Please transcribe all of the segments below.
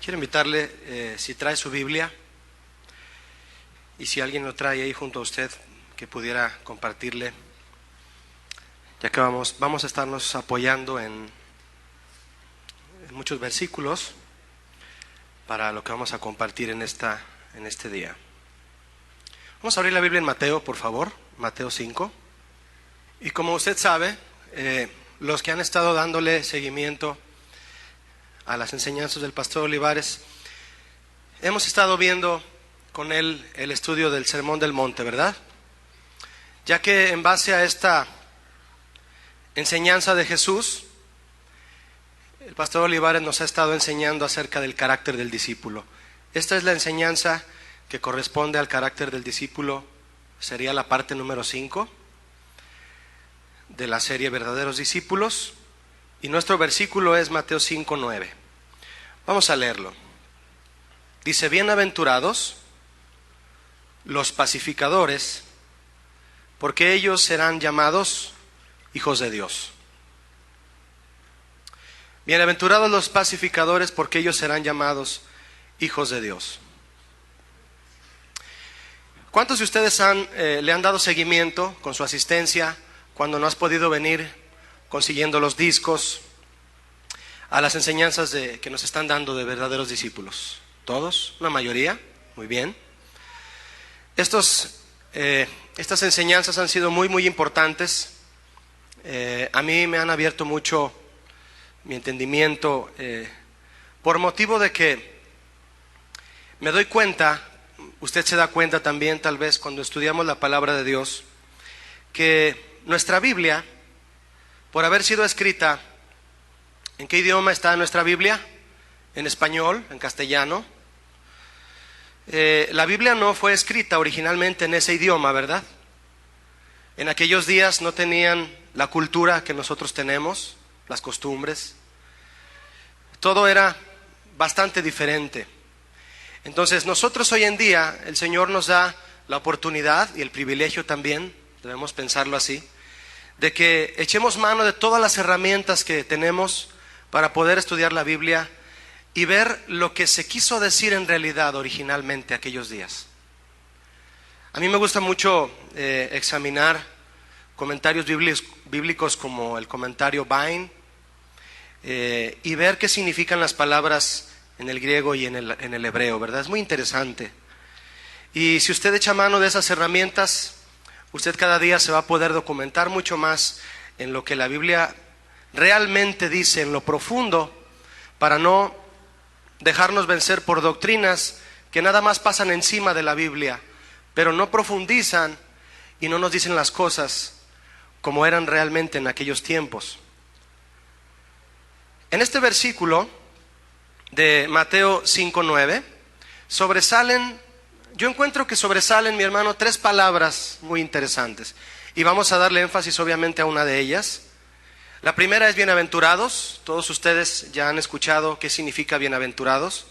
Quiero invitarle, si trae su Biblia, y si alguien lo trae ahí junto a usted, que pudiera compartirle, ya que vamos a estarnos apoyando en muchos versículos para lo que vamos a compartir en este día. Vamos a abrir la Biblia en Mateo, por favor, Mateo 5. Y como usted sabe, los que han estado dándole seguimiento a las enseñanzas del pastor Olivares, hemos estado viendo con él el estudio del Sermón del Monte, ¿verdad? Ya que en base a esta enseñanza de Jesús, el pastor Olivares nos ha estado enseñando acerca del carácter del discípulo. Esta es la enseñanza que corresponde al carácter del discípulo, sería la parte número 5 de la serie Verdaderos Discípulos, y nuestro versículo es Mateo 5:9. Vamos a leerlo. Dice: bienaventurados los pacificadores, porque ellos serán llamados hijos de Dios. Bienaventurados los pacificadores, porque ellos serán llamados hijos de Dios. ¿Cuántos de ustedes le han dado seguimiento con su asistencia cuando no has podido venir, consiguiendo los discos, a las enseñanzas que nos están dando de verdaderos discípulos? ¿Todos? ¿Una mayoría? Muy bien. Estas enseñanzas han sido muy importantes. A mí me han abierto mucho mi entendimiento, por motivo de que me doy cuenta, usted se da cuenta también tal vez cuando estudiamos la palabra de Dios, que nuestra Biblia, por haber sido escrita, ¿en qué idioma está nuestra Biblia? En español, en castellano. La Biblia no fue escrita originalmente en ese idioma, ¿verdad? En aquellos días no tenían la cultura que nosotros tenemos, las costumbres. Todo era bastante diferente. Entonces nosotros hoy en día, el Señor nos da la oportunidad y el privilegio también, debemos pensarlo así, de que echemos mano de todas las herramientas que tenemos para poder estudiar la Biblia y ver lo que se quiso decir en realidad originalmente aquellos días. A mí me gusta mucho examinar comentarios bíblicos como el comentario Vine, y ver qué significan las palabras en el griego y en el hebreo, ¿verdad? Es muy interesante. Y si usted echa mano de esas herramientas, usted cada día se va a poder documentar mucho más en lo que la Biblia realmente dice, en lo profundo, para no dejarnos vencer por doctrinas que nada más pasan encima de la Biblia, pero no profundizan y no nos dicen las cosas como eran realmente en aquellos tiempos. En este versículo de Mateo 5:9 yo encuentro que sobresalen, mi hermano, 3 palabras muy interesantes, y vamos a darle énfasis obviamente a una de ellas. La primera es bienaventurados. Todos ustedes ya han escuchado qué significa bienaventurados.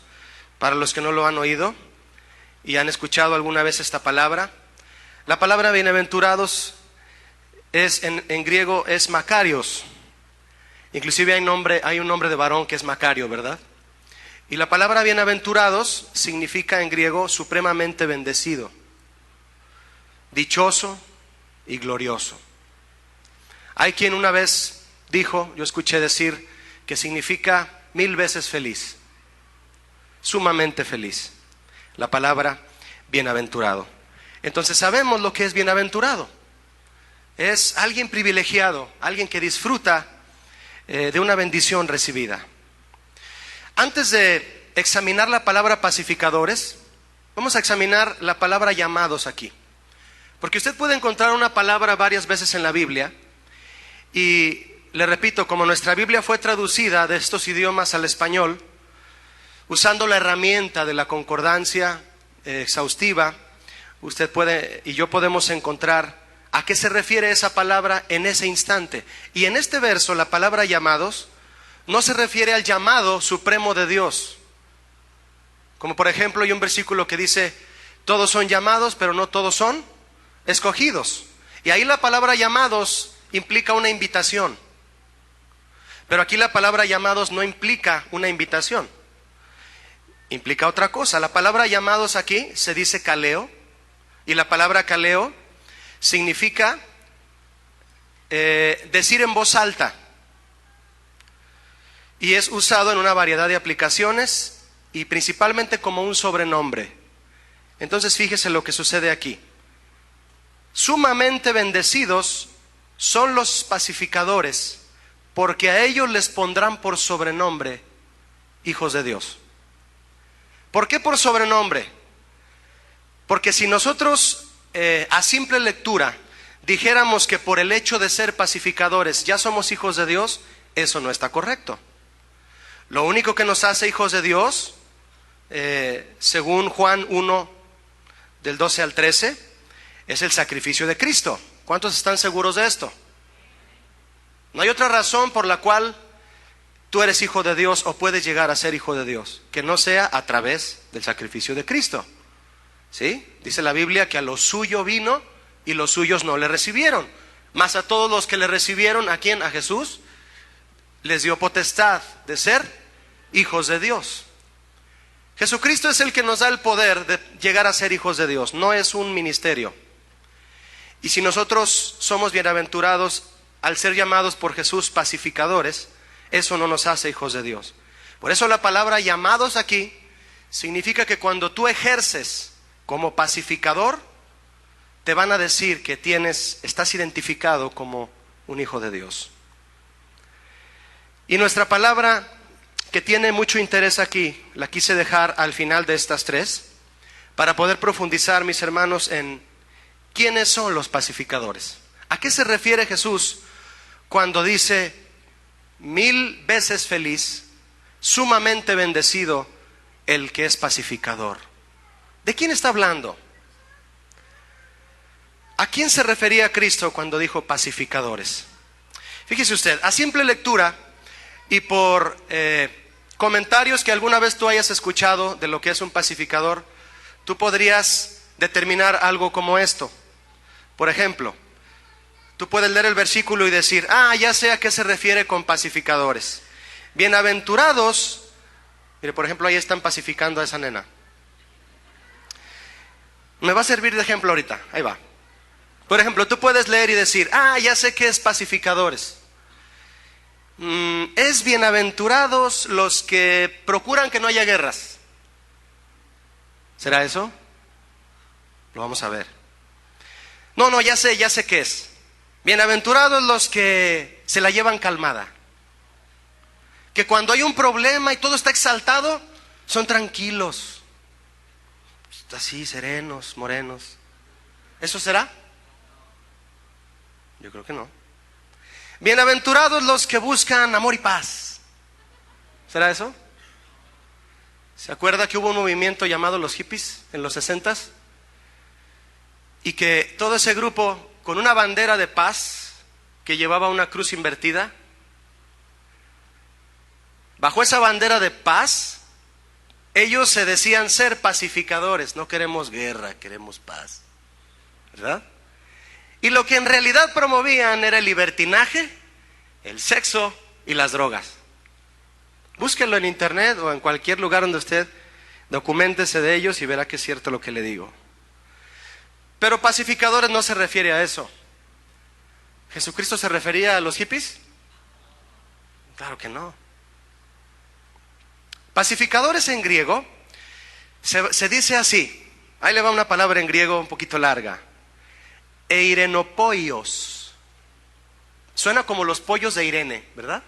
Para los que no lo han oído y han escuchado alguna vez esta palabra, la palabra bienaventurados en griego es Makarios. Inclusive hay un nombre de varón que es Macario, ¿verdad? Y la palabra bienaventurados significa en griego supremamente bendecido, dichoso y glorioso. Hay quien una vez dijo, yo escuché decir, que significa 1000 veces feliz, sumamente feliz, la palabra bienaventurado. Entonces sabemos lo que es bienaventurado. Es alguien privilegiado, alguien que disfruta de una bendición recibida. Antes de examinar la palabra pacificadores, vamos a examinar la palabra llamados aquí, porque usted puede encontrar una palabra varias veces en la Biblia, y le repito, como nuestra Biblia fue traducida de estos idiomas al español, usando la herramienta de la concordancia exhaustiva, usted puede y yo podemos encontrar a qué se refiere esa palabra en ese instante. Y en este verso, la palabra llamados no se refiere al llamado supremo de Dios. Como por ejemplo, hay un versículo que dice, todos son llamados, pero no todos son escogidos. Y ahí la palabra llamados implica una invitación. Pero aquí la palabra llamados no implica una invitación. implica otra cosa. La palabra llamados aquí se dice kaleo, y la palabra kaleo significa decir en voz alta, y es usado en una variedad de aplicaciones y principalmente como un sobrenombre. Entonces fíjese lo que sucede aquí. Sumamente bendecidos son los pacificadores, porque a ellos les pondrán por sobrenombre hijos de Dios. ¿Por qué por sobrenombre? Porque si nosotros a simple lectura dijéramos que por el hecho de ser pacificadores ya somos hijos de Dios, eso no está correcto. Lo único que nos hace hijos de Dios, según Juan 1, del 12 al 13, es el sacrificio de Cristo. ¿Cuántos están seguros de esto? No hay otra razón por la cual tú eres hijo de Dios o puedes llegar a ser hijo de Dios que no sea a través del sacrificio de Cristo. ¿Sí? Dice la Biblia que a lo suyo vino y los suyos no le recibieron. Mas a todos los que le recibieron, ¿a quién? A Jesús, les dio potestad de ser hijos de Dios. Jesucristo es el que nos da el poder de llegar a ser hijos de Dios, no es un ministerio. Y si nosotros somos bienaventurados al ser llamados por Jesús pacificadores, eso no nos hace hijos de Dios. Por eso la palabra llamados aquí significa que cuando tú ejerces como pacificador, te van a decir que estás identificado como un hijo de Dios. Y nuestra palabra, que tiene mucho interés aquí, la quise dejar al final de estas tres, para poder profundizar, mis hermanos, en quiénes son los pacificadores. ¿A qué se refiere Jesús cuando dice 1000 veces feliz, sumamente bendecido el que es pacificador? ¿De quién está hablando? ¿A quién se refería Cristo cuando dijo pacificadores? Fíjese usted, a simple lectura y por comentarios que alguna vez tú hayas escuchado de lo que es un pacificador, tú podrías determinar algo como esto. Por ejemplo, tú puedes leer el versículo y decir, ya sé a qué se refiere con pacificadores. Bienaventurados, mire, por ejemplo, ahí están pacificando a esa nena. Me va a servir de ejemplo ahorita, ahí va. Por ejemplo, tú puedes leer y decir, ya sé qué es pacificadores. Es bienaventurados los que procuran que no haya guerras. ¿Será eso? Lo vamos a ver. No, ya sé qué es. Bienaventurados los que se la llevan calmada. Que cuando hay un problema y todo está exaltado, son tranquilos. Así, serenos, morenos. ¿Eso será? Yo creo que no. Bienaventurados los que buscan amor y paz. ¿Será eso? ¿Se acuerda que hubo un movimiento llamado los hippies en los 60s? Y que todo ese grupo, con una bandera de paz que llevaba una cruz invertida, bajo esa bandera de paz, ellos se decían ser pacificadores. No queremos guerra, queremos paz, ¿verdad? Y lo que en realidad promovían era el libertinaje, el sexo y las drogas. Búsquenlo en internet o en cualquier lugar donde usted documéntese de ellos y verá que es cierto lo que le digo. Pero pacificadores no se refiere a eso. ¿Jesucristo se refería a los hippies? Claro que no. Pacificadores en griego se dice así. Ahí le va una palabra en griego un poquito larga. Eirenopoios. Suena como los pollos de Irene, ¿verdad?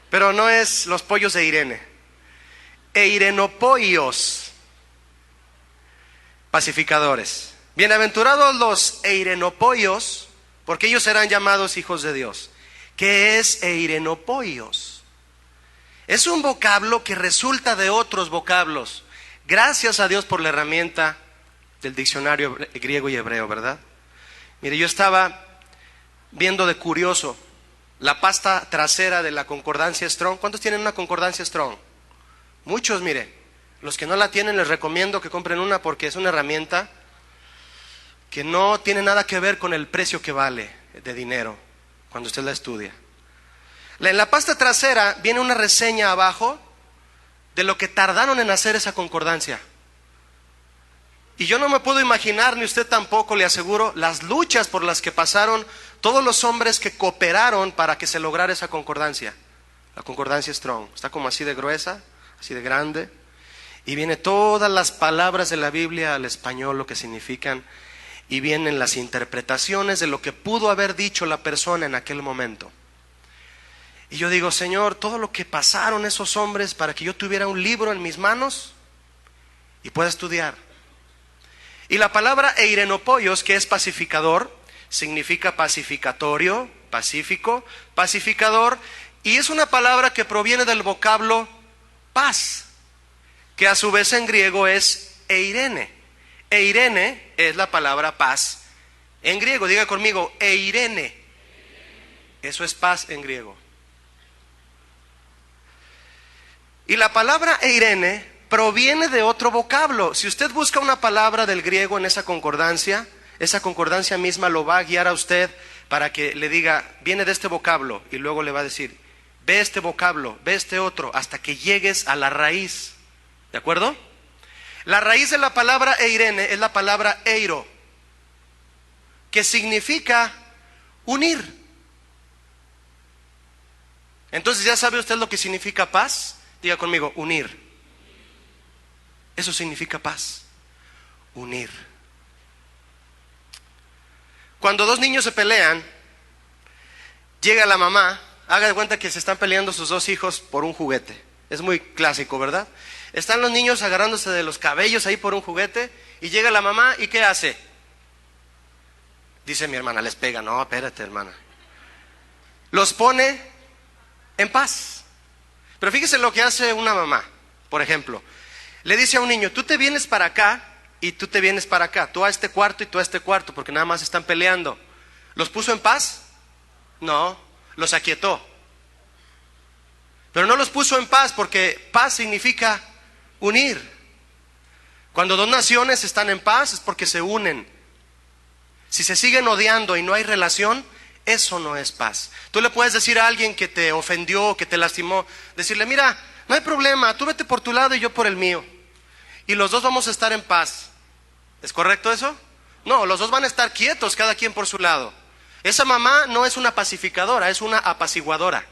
Pero no es los pollos de Irene. Eirenopoios. Pacificadores. Bienaventurados los eirenopoios, porque ellos serán llamados hijos de Dios. ¿Qué es eirenopoios? Es un vocablo que resulta de otros vocablos. Gracias a Dios por la herramienta del diccionario griego y hebreo, ¿verdad? Mire, yo estaba viendo de curioso la pasta trasera de la concordancia Strong. ¿Cuántos tienen una concordancia Strong? Muchos, mire. Los que no la tienen les recomiendo que compren una porque es una herramienta que no tiene nada que ver con el precio que vale de dinero cuando usted la estudia. En la pasta trasera viene una reseña abajo de lo que tardaron en hacer esa concordancia. Y yo no me puedo imaginar, ni usted tampoco, le aseguro, las luchas por las que pasaron todos los hombres que cooperaron para que se lograra esa concordancia. La concordancia Strong, está como así de gruesa, así de grande, y viene todas las palabras de la Biblia al español, lo que significan, y vienen las interpretaciones de lo que pudo haber dicho la persona en aquel momento. Y yo digo, Señor, todo lo que pasaron esos hombres para que yo tuviera un libro en mis manos y pueda estudiar. Y la palabra eirenopoios, que es pacificador, significa pacificatorio, pacífico, pacificador, y es una palabra que proviene del vocablo paz, que a su vez en griego es eirene. Eirene es la palabra paz en griego. Diga conmigo, eirene. Eso es paz en griego. Y la palabra eirene proviene de otro vocablo. Si usted busca una palabra del griego en esa concordancia misma lo va a guiar a usted para que le diga, viene de este vocablo, y luego le va a decir, ve este vocablo, ve este otro, hasta que llegues a la raíz. ¿De acuerdo? La raíz de la palabra eirene es la palabra eiro, que significa unir. Entonces, ¿ya sabe usted lo que significa paz? Diga conmigo, unir. Eso significa paz, unir. Cuando dos niños se pelean, llega la mamá, haga de cuenta que se están peleando sus dos hijos por un juguete. Es muy clásico, ¿verdad? Están los niños agarrándose de los cabellos ahí por un juguete, y llega la mamá, ¿y qué hace? Dice mi hermana, les pega. No, espérate, hermana. Los pone en paz. Pero fíjese lo que hace una mamá. Por ejemplo, le dice a un niño, tú te vienes para acá y tú te vienes para acá, tú a este cuarto y tú a este cuarto, porque nada más están peleando. ¿Los puso en paz? No, los aquietó. Pero no los puso en paz, porque paz significa unir. Cuando dos naciones están en paz es porque se unen. Si se siguen odiando y no hay relación, eso no es paz. Tú le puedes decir a alguien que te ofendió, que te lastimó, decirle, mira, no hay problema, tú vete por tu lado y yo por el mío, y los dos vamos a estar en paz. ¿Es correcto eso? No, los dos van a estar quietos, cada quien por su lado. Esa mamá no es una pacificadora, es una apaciguadora,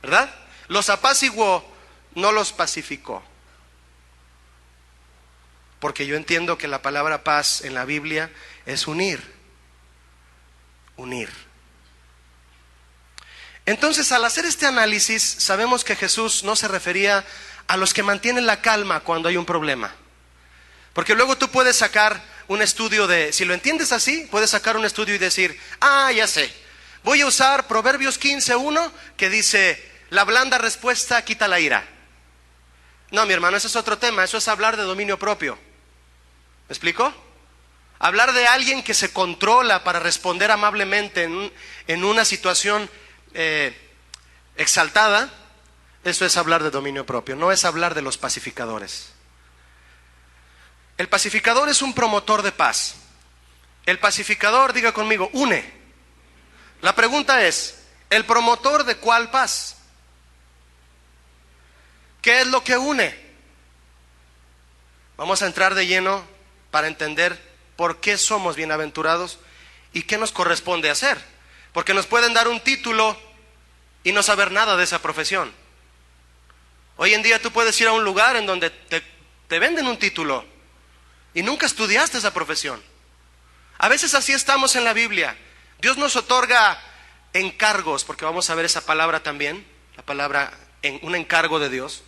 ¿verdad? Los apaciguó, no los pacificó. Porque yo entiendo que la palabra paz en la Biblia es unir. Unir. Entonces, al hacer este análisis, sabemos que Jesús no se refería a los que mantienen la calma cuando hay un problema. Porque luego tú puedes sacar un estudio si lo entiendes así, puedes sacar un estudio y decir, ya sé, voy a usar Proverbios 15:1, que dice, la blanda respuesta quita la ira. No, mi hermano, ese es otro tema, eso es hablar de dominio propio. ¿Me explico? Hablar de alguien que se controla para responder amablemente en una situación exaltada, eso es hablar de dominio propio, no es hablar de los pacificadores. El pacificador es un promotor de paz. El pacificador, diga conmigo, une. La pregunta es, ¿el promotor de cuál paz? ¿Qué es lo que une? Vamos a entrar de lleno para entender por qué somos bienaventurados y qué nos corresponde hacer. Porque nos pueden dar un título y no saber nada de esa profesión. Hoy en día tú puedes ir a un lugar en donde te venden un título y nunca estudiaste esa profesión. A veces así estamos en la Biblia. Dios nos otorga encargos, porque vamos a ver esa palabra también, la palabra un encargo de Dios.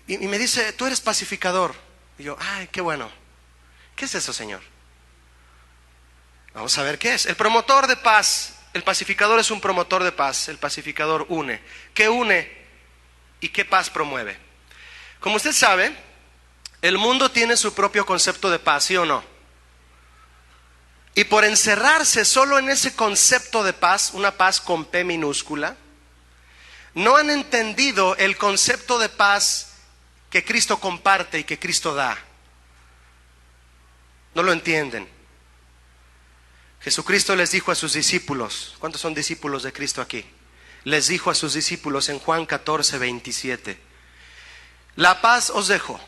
Y me dice, tú eres pacificador. Y yo, qué bueno. ¿Qué es eso, Señor? Vamos a ver qué es. El promotor de paz. El pacificador es un promotor de paz. El pacificador une. ¿Qué une y qué paz promueve? Como usted sabe, el mundo tiene su propio concepto de paz, ¿sí o no? Y por encerrarse solo en ese concepto de paz, una paz con P minúscula, no han entendido el concepto de paz que Cristo comparte y que Cristo da. No lo entienden. Jesucristo les dijo a sus discípulos, ¿cuántos son discípulos de Cristo aquí? les dijo a sus discípulos en Juan 14:27: la paz os dejo,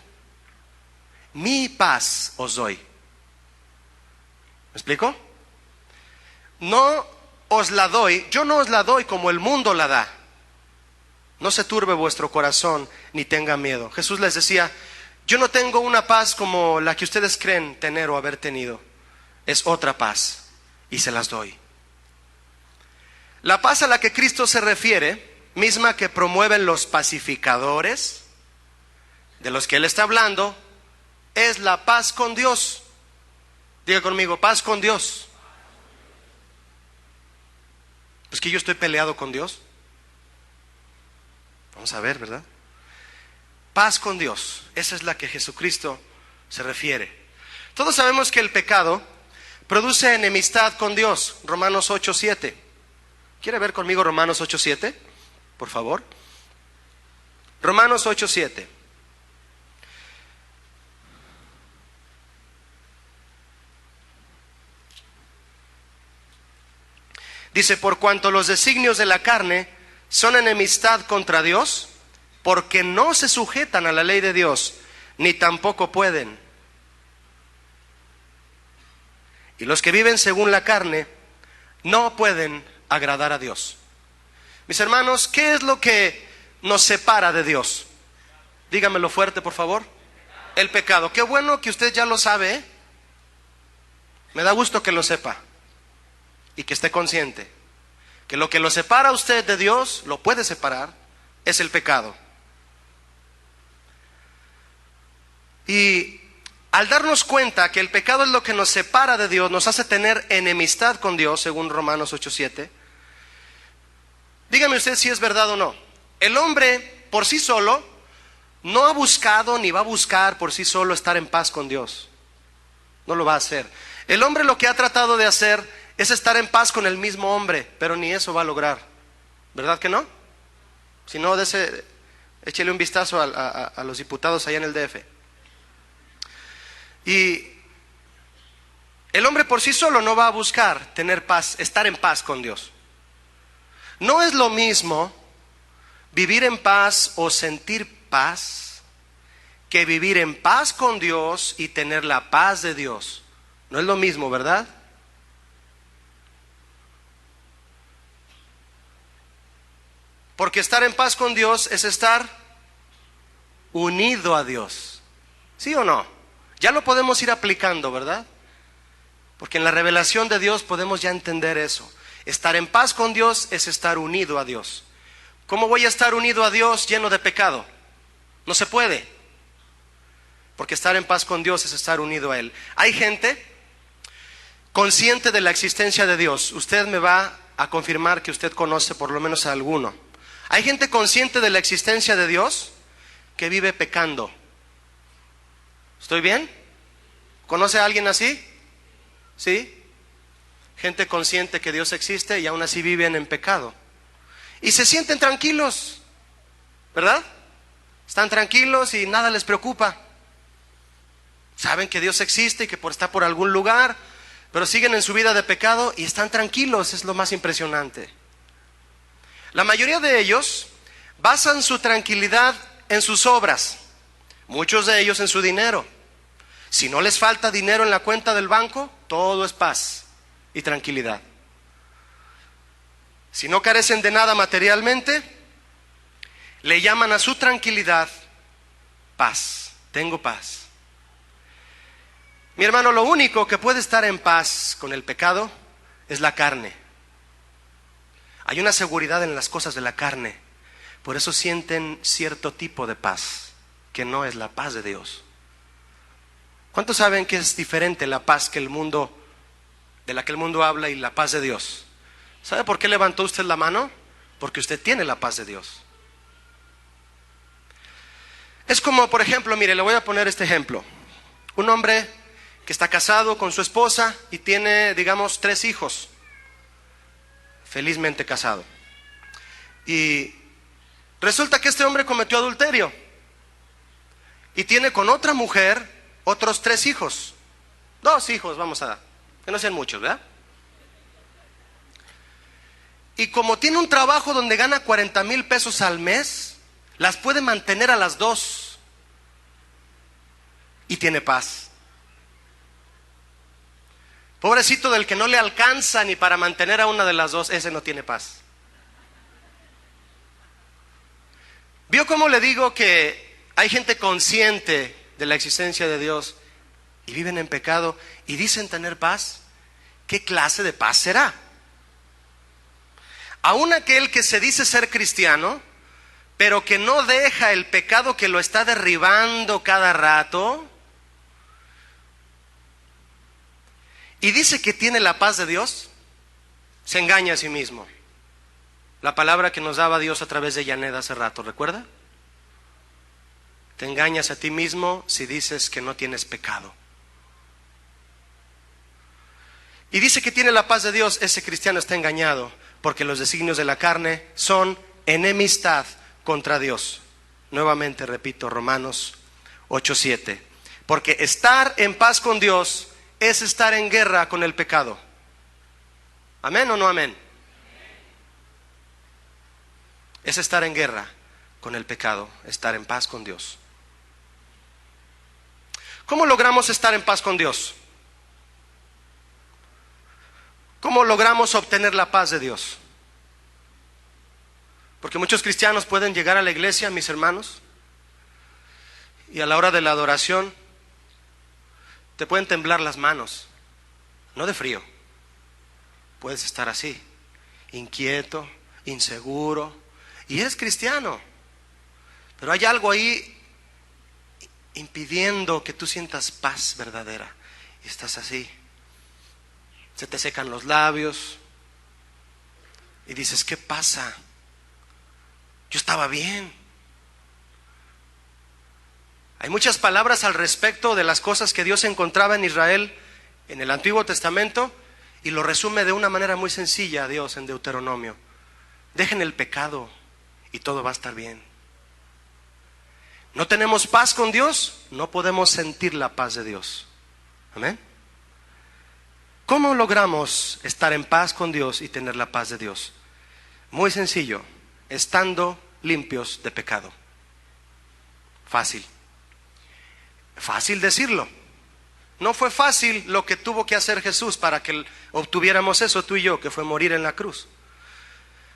mi paz os doy. ¿Me explico? No os la doy, yo no os la doy como el mundo la da. No se turbe vuestro corazón ni tenga miedo. Jesús les decía: yo no tengo una paz como la que ustedes creen tener o haber tenido. Es otra paz y se las doy. La paz a la que Cristo se refiere, misma que promueven los pacificadores, de los que Él está hablando, es la paz con Dios. Diga conmigo: paz con Dios. Pues que yo estoy peleado con Dios. Vamos a ver, ¿verdad? Paz con Dios, esa es la que Jesucristo se refiere. Todos sabemos que el pecado produce enemistad con Dios. Romanos 8:7. ¿Quiere ver conmigo Romanos 8:7? Por favor. Romanos 8:7. Dice: por cuanto los designios de la carne son enemistad contra Dios, porque no se sujetan a la ley de Dios, ni tampoco pueden. Y los que viven según la carne no pueden agradar a Dios. Mis hermanos, ¿qué es lo que nos separa de Dios? Dígamelo fuerte, por favor. El pecado. Qué bueno que usted ya lo sabe, ¿eh? Me da gusto que lo sepa y que esté consciente que lo que lo separa a usted de Dios, lo puede separar, es el pecado. Y al darnos cuenta que el pecado es lo que nos separa de Dios, nos hace tener enemistad con Dios, según Romanos 8:7. Dígame usted si es verdad o no. El hombre por sí solo no ha buscado ni va a buscar por sí solo estar en paz con Dios. No lo va a hacer. El hombre lo que ha tratado de hacer es estar en paz con el mismo hombre, pero ni eso va a lograr. ¿Verdad que no? Si no, échele un vistazo a los diputados allá en el DF. Y el hombre por sí solo no va a buscar tener paz, estar en paz con Dios. No es lo mismo vivir en paz o sentir paz que vivir en paz con Dios y tener la paz de Dios. No es lo mismo, ¿verdad? Porque estar en paz con Dios es estar unido a Dios. ¿Sí o no? Ya lo podemos ir aplicando, ¿verdad? Porque en la revelación de Dios podemos ya entender eso. Estar en paz con Dios es estar unido a Dios. ¿Cómo voy a estar unido a Dios lleno de pecado? No se puede. Porque estar en paz con Dios es estar unido a Él. Hay gente consciente de la existencia de Dios. Usted me va a confirmar que usted conoce por lo menos a alguno. Hay gente consciente de la existencia de Dios que vive pecando. ¿Estoy bien? ¿Conoce a alguien así? ¿Sí? Gente consciente que Dios existe y aún así viven en pecado. Y se sienten tranquilos, ¿verdad? Están tranquilos y nada les preocupa. Saben que Dios existe y que está por algún lugar, pero siguen en su vida de pecado y están tranquilos, es lo más impresionante. La mayoría de ellos basan su tranquilidad en sus obras, muchos de ellos en su dinero. Si no les falta dinero en la cuenta del banco, todo es paz y tranquilidad. Si no carecen de nada materialmente, le llaman a su tranquilidad paz. Tengo paz. Mi hermano, lo único que puede estar en paz con el pecado es la carne. Hay una seguridad en las cosas de la carne. Por eso sienten cierto tipo de paz, que no es la paz de Dios. ¿Cuántos saben que es diferente la paz que de la que el mundo habla y la paz de Dios? ¿Sabe por qué levantó usted la mano? Porque usted tiene la paz de Dios. Es como, por ejemplo, mire, le voy a poner este ejemplo. Un hombre que está casado con su esposa y tiene, digamos, 3 hijos. Felizmente casado. Y resulta que este hombre cometió adulterio. Y tiene con otra mujer otros 3 hijos. 2 hijos, vamos a dar. Que no sean muchos, ¿verdad? y como tiene un trabajo donde gana 40,000 pesos al mes, las puede mantener a las dos y tiene paz. Pobrecito del que no le alcanza ni para mantener a una de las dos, ese no tiene paz. ¿Vio cómo le digo que hay gente consciente de la existencia de Dios y viven en pecado y dicen tener paz? ¿Qué clase de paz será? Aún aquel que se dice ser cristiano, pero que no deja el pecado que lo está derribando cada rato, y dice que tiene la paz de Dios, se engaña a sí mismo. La palabra que nos daba Dios a través de Janet hace rato, ¿recuerda? Te engañas a ti mismo si dices que no tienes pecado. Y dice que tiene la paz de Dios, ese cristiano está engañado, porque los designios de la carne son enemistad contra Dios. Nuevamente repito, Romanos 8:7. Porque estar en paz con Dios es estar en guerra con el pecado. ¿Amén o no amén? Es estar en guerra con el pecado, estar en paz con Dios. ¿Cómo logramos estar en paz con Dios? ¿Cómo logramos obtener la paz de Dios? Porque muchos cristianos pueden llegar a la iglesia, mis hermanos, y a la hora de la adoración te pueden temblar las manos, no de frío. Puedes estar así, inquieto, inseguro, y eres cristiano, pero hay algo ahí impidiendo que tú sientas paz verdadera, y estás así, se te secan los labios, y dices, ¿qué pasa? Yo estaba bien. Hay muchas palabras al respecto de las cosas que Dios encontraba en Israel en el Antiguo Testamento, y lo resume de una manera muy sencilla Dios en Deuteronomio. Dejen el pecado y todo va a estar bien. No tenemos paz con Dios, no podemos sentir la paz de Dios. Amén. ¿Cómo logramos estar en paz con Dios y tener la paz de Dios? Muy sencillo, estando limpios de pecado. Fácil. Fácil decirlo. No fue fácil lo que tuvo que hacer Jesús para que obtuviéramos eso tú y yo, que fue morir en la cruz.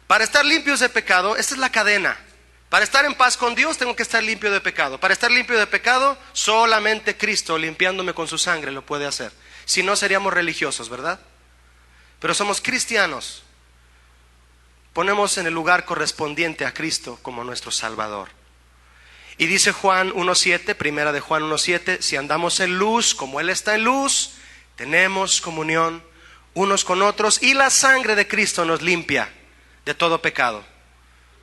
Para estar limpios de pecado, esta es la cadena. Para estar en paz con Dios tengo que estar limpio de pecado. Para estar limpio de pecado, solamente Cristo limpiándome con su sangre lo puede hacer. Si no, seríamos religiosos, ¿verdad? Pero somos cristianos. Ponemos en el lugar correspondiente a Cristo como nuestro Salvador. Y dice Juan 1:7, primera de Juan 1:7, si andamos en luz como Él está en luz, tenemos comunión unos con otros y la sangre de Cristo nos limpia de todo pecado.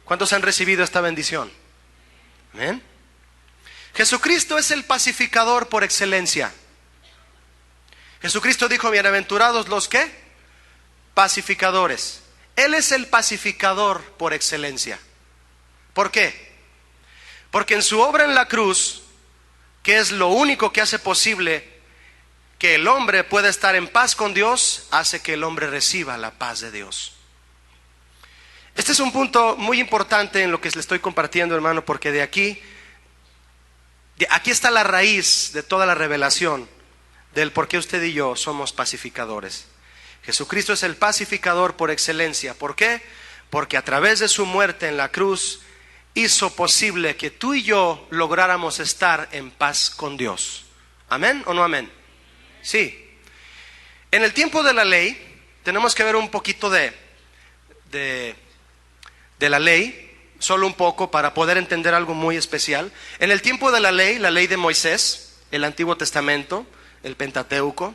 ¿Cuántos han recibido esta bendición? ¿Amén? Jesucristo es el pacificador por excelencia. Jesucristo dijo, bienaventurados los ¿qué? Pacificadores. Él es el pacificador por excelencia. ¿Por qué? Porque en su obra en la cruz, que es lo único que hace posible que el hombre pueda estar en paz con Dios, hace que el hombre reciba la paz de Dios. Este es un punto muy importante en lo que le estoy compartiendo, hermano, porque de aquí está la raíz de toda la revelación del por qué usted y yo somos pacificadores. Jesucristo es el pacificador por excelencia. ¿Por qué? Porque a través de su muerte en la cruz hizo posible que tú y yo lográramos estar en paz con Dios. ¿Amén o no amén? Sí. En el tiempo de la ley, tenemos que ver un poquito de la ley, solo un poco para poder entender algo muy especial. En el tiempo de la ley de Moisés, el Antiguo Testamento, el Pentateuco,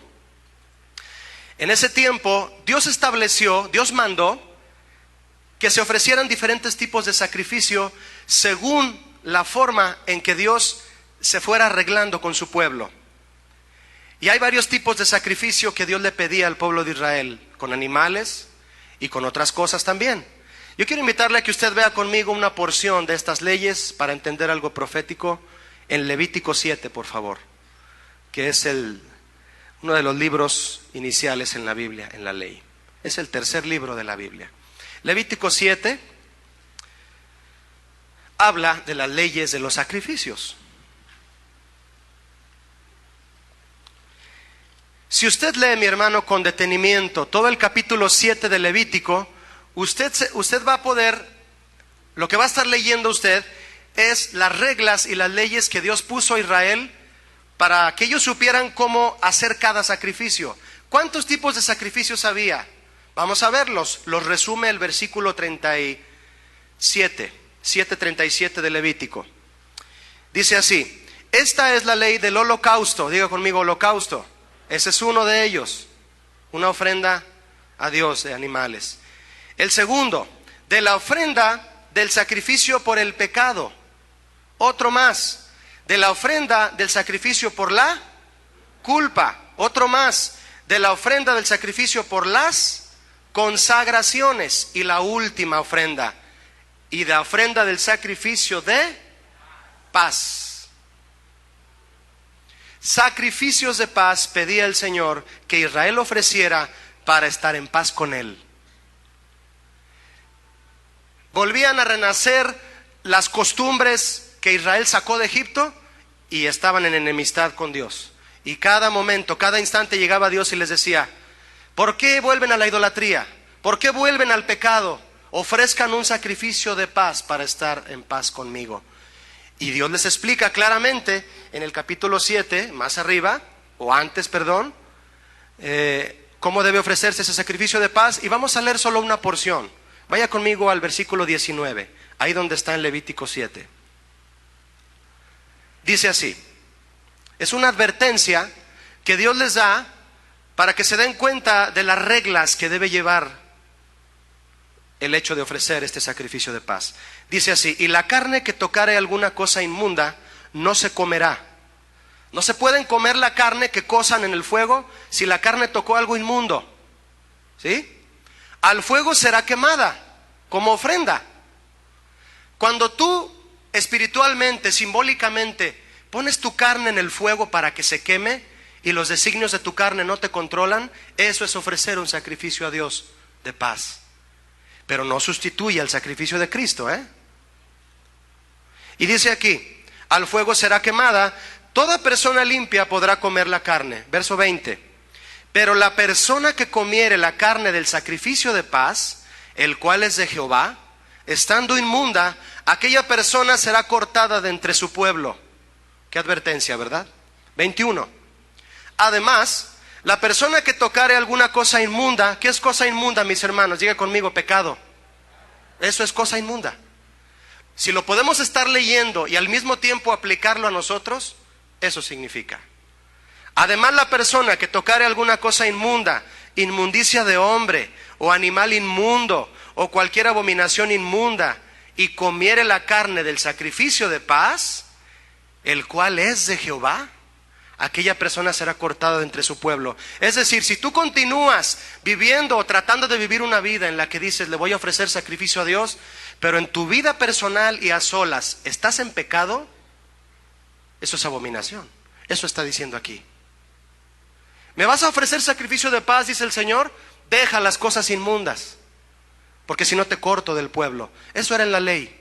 en ese tiempo Dios mandó que se ofrecieran diferentes tipos de sacrificio según la forma en que Dios se fuera arreglando con su pueblo. Y hay varios tipos de sacrificio que Dios le pedía al pueblo de Israel, con animales y con otras cosas también. Yo quiero invitarle a que usted vea conmigo una porción de estas leyes para entender algo profético en Levítico 7, por favor, que es uno de los libros iniciales en la Biblia, en la ley. Es el tercer libro de la Biblia. Levítico 7 habla de las leyes de los sacrificios. Si usted lee, mi hermano, con detenimiento todo el capítulo 7 de Levítico, usted va a poder, lo que va a estar leyendo usted es las reglas y las leyes que Dios puso a Israel para que ellos supieran cómo hacer cada sacrificio. ¿Cuántos tipos de sacrificios había? Vamos a verlos. Los resume el versículo 7:37 de Levítico. Dice así: esta es la ley del holocausto. Diga conmigo, holocausto. Ese es uno de ellos, una ofrenda a Dios de animales. El segundo, de la ofrenda del sacrificio por el pecado. Otro más, de la ofrenda del sacrificio por la culpa. Otro más, de la ofrenda del sacrificio por las consagraciones. Y la última ofrenda, y la ofrenda del sacrificio de paz. Sacrificios de paz pedía el Señor que Israel ofreciera para estar en paz con Él. Volvían a renacer las costumbres que Israel sacó de Egipto y estaban en enemistad con Dios. Y cada momento, cada instante llegaba Dios y les decía: ¿por qué vuelven a la idolatría? ¿Por qué vuelven al pecado? Ofrezcan un sacrificio de paz para estar en paz conmigo. Y Dios les explica claramente en el capítulo 7, más arriba, o antes, perdón, cómo debe ofrecerse ese sacrificio de paz. Y vamos a leer solo una porción. Vaya conmigo al versículo 19, ahí donde está en Levítico 7. Dice así, es una advertencia que Dios les da para que se den cuenta de las reglas que debe llevar el hecho de ofrecer este sacrificio de paz. Dice así: y la carne que tocare alguna cosa inmunda no se comerá. No se pueden comer la carne que cosan en el fuego si la carne tocó algo inmundo. ¿Sí? Al fuego será quemada como ofrenda. Cuando tú espiritualmente, simbólicamente, pones tu carne en el fuego para que se queme y los designios de tu carne no te controlan, eso es ofrecer un sacrificio a Dios de paz. Pero no sustituye al sacrificio de Cristo, Y dice aquí: al fuego será quemada, toda persona limpia podrá comer la carne. Verso 20. Pero la persona que comiere la carne del sacrificio de paz, el cual es de Jehová, estando inmunda, aquella persona será cortada de entre su pueblo. Qué advertencia, ¿verdad? 21. Además, la persona que tocare alguna cosa inmunda. ¿Qué es cosa inmunda, mis hermanos? Diga conmigo, pecado. Eso es cosa inmunda. Si lo podemos estar leyendo y al mismo tiempo aplicarlo a nosotros, eso significa. Además, la persona que tocare alguna cosa inmunda, inmundicia de hombre o animal inmundo o cualquier abominación inmunda, y comiere la carne del sacrificio de paz, el cual es de Jehová, aquella persona será cortada de entre su pueblo. Es decir, si tú continúas viviendo o tratando de vivir una vida en la que dices: le voy a ofrecer sacrificio a Dios, pero en tu vida personal y a solas estás en pecado, eso es abominación. Eso está diciendo aquí. ¿Me vas a ofrecer sacrificio de paz?, dice el Señor. Deja las cosas inmundas, porque si no te corto del pueblo. Eso era en la ley.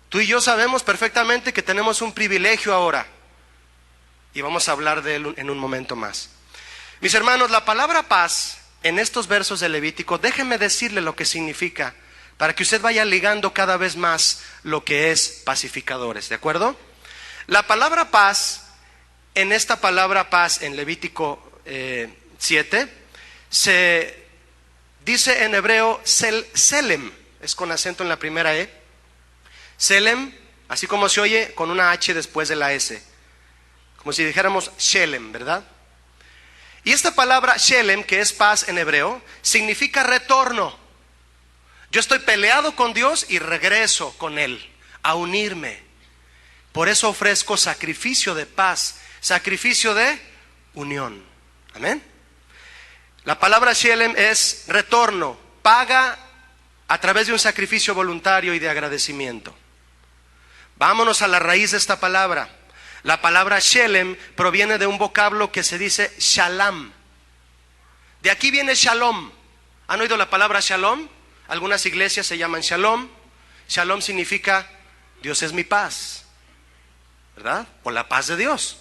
Tú y yo sabemos perfectamente que tenemos un privilegio ahora, y vamos a hablar de él en un momento más. Mis hermanos, la palabra paz en estos versos de Levítico, déjenme decirle lo que significa, para que usted vaya ligando cada vez más lo que es pacificadores, ¿de acuerdo? La palabra paz, en esta palabra paz en Levítico 7, se dice en hebreo selem, es con acento en la primera E. Selem, así como se oye, con una H después de la S. Como si dijéramos Shelem, ¿verdad? Y esta palabra Shelem, que es paz en hebreo, significa retorno. Yo estoy peleado con Dios y regreso con Él a unirme. Por eso ofrezco sacrificio de paz, sacrificio de unión. Amén. La palabra Shelem es retorno, paga a través de un sacrificio voluntario y de agradecimiento. Vámonos a la raíz de esta palabra. La palabra Shelem proviene de un vocablo que se dice Shalom. De aquí viene Shalom. ¿Han oído la palabra Shalom? algunas iglesias se llaman Shalom. Shalom significa Dios es mi paz, ¿verdad? O la paz de Dios.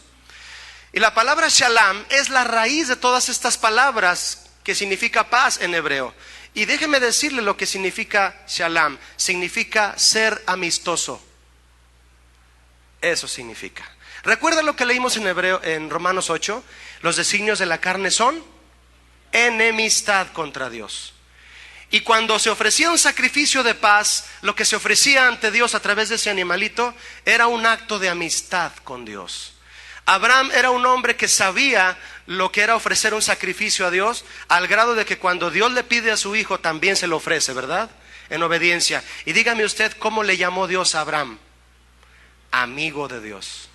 Y la palabra Shalom es la raíz de todas estas palabras que significa paz en hebreo. Y déjeme decirle lo que significa Shalom. Significa ser amistoso. Eso significa. ¿Recuerda lo que leímos en hebreo en Romanos 8? Los designios de la carne son enemistad contra Dios. Y cuando se ofrecía un sacrificio de paz, lo que se ofrecía ante Dios a través de ese animalito era un acto de amistad con Dios. Abraham era un hombre que sabía lo que era ofrecer un sacrificio a Dios, al grado de que cuando Dios le pide a su hijo también se lo ofrece, ¿verdad? En obediencia. Y dígame usted, ¿cómo le llamó Dios a Abraham? Amigo de Dios.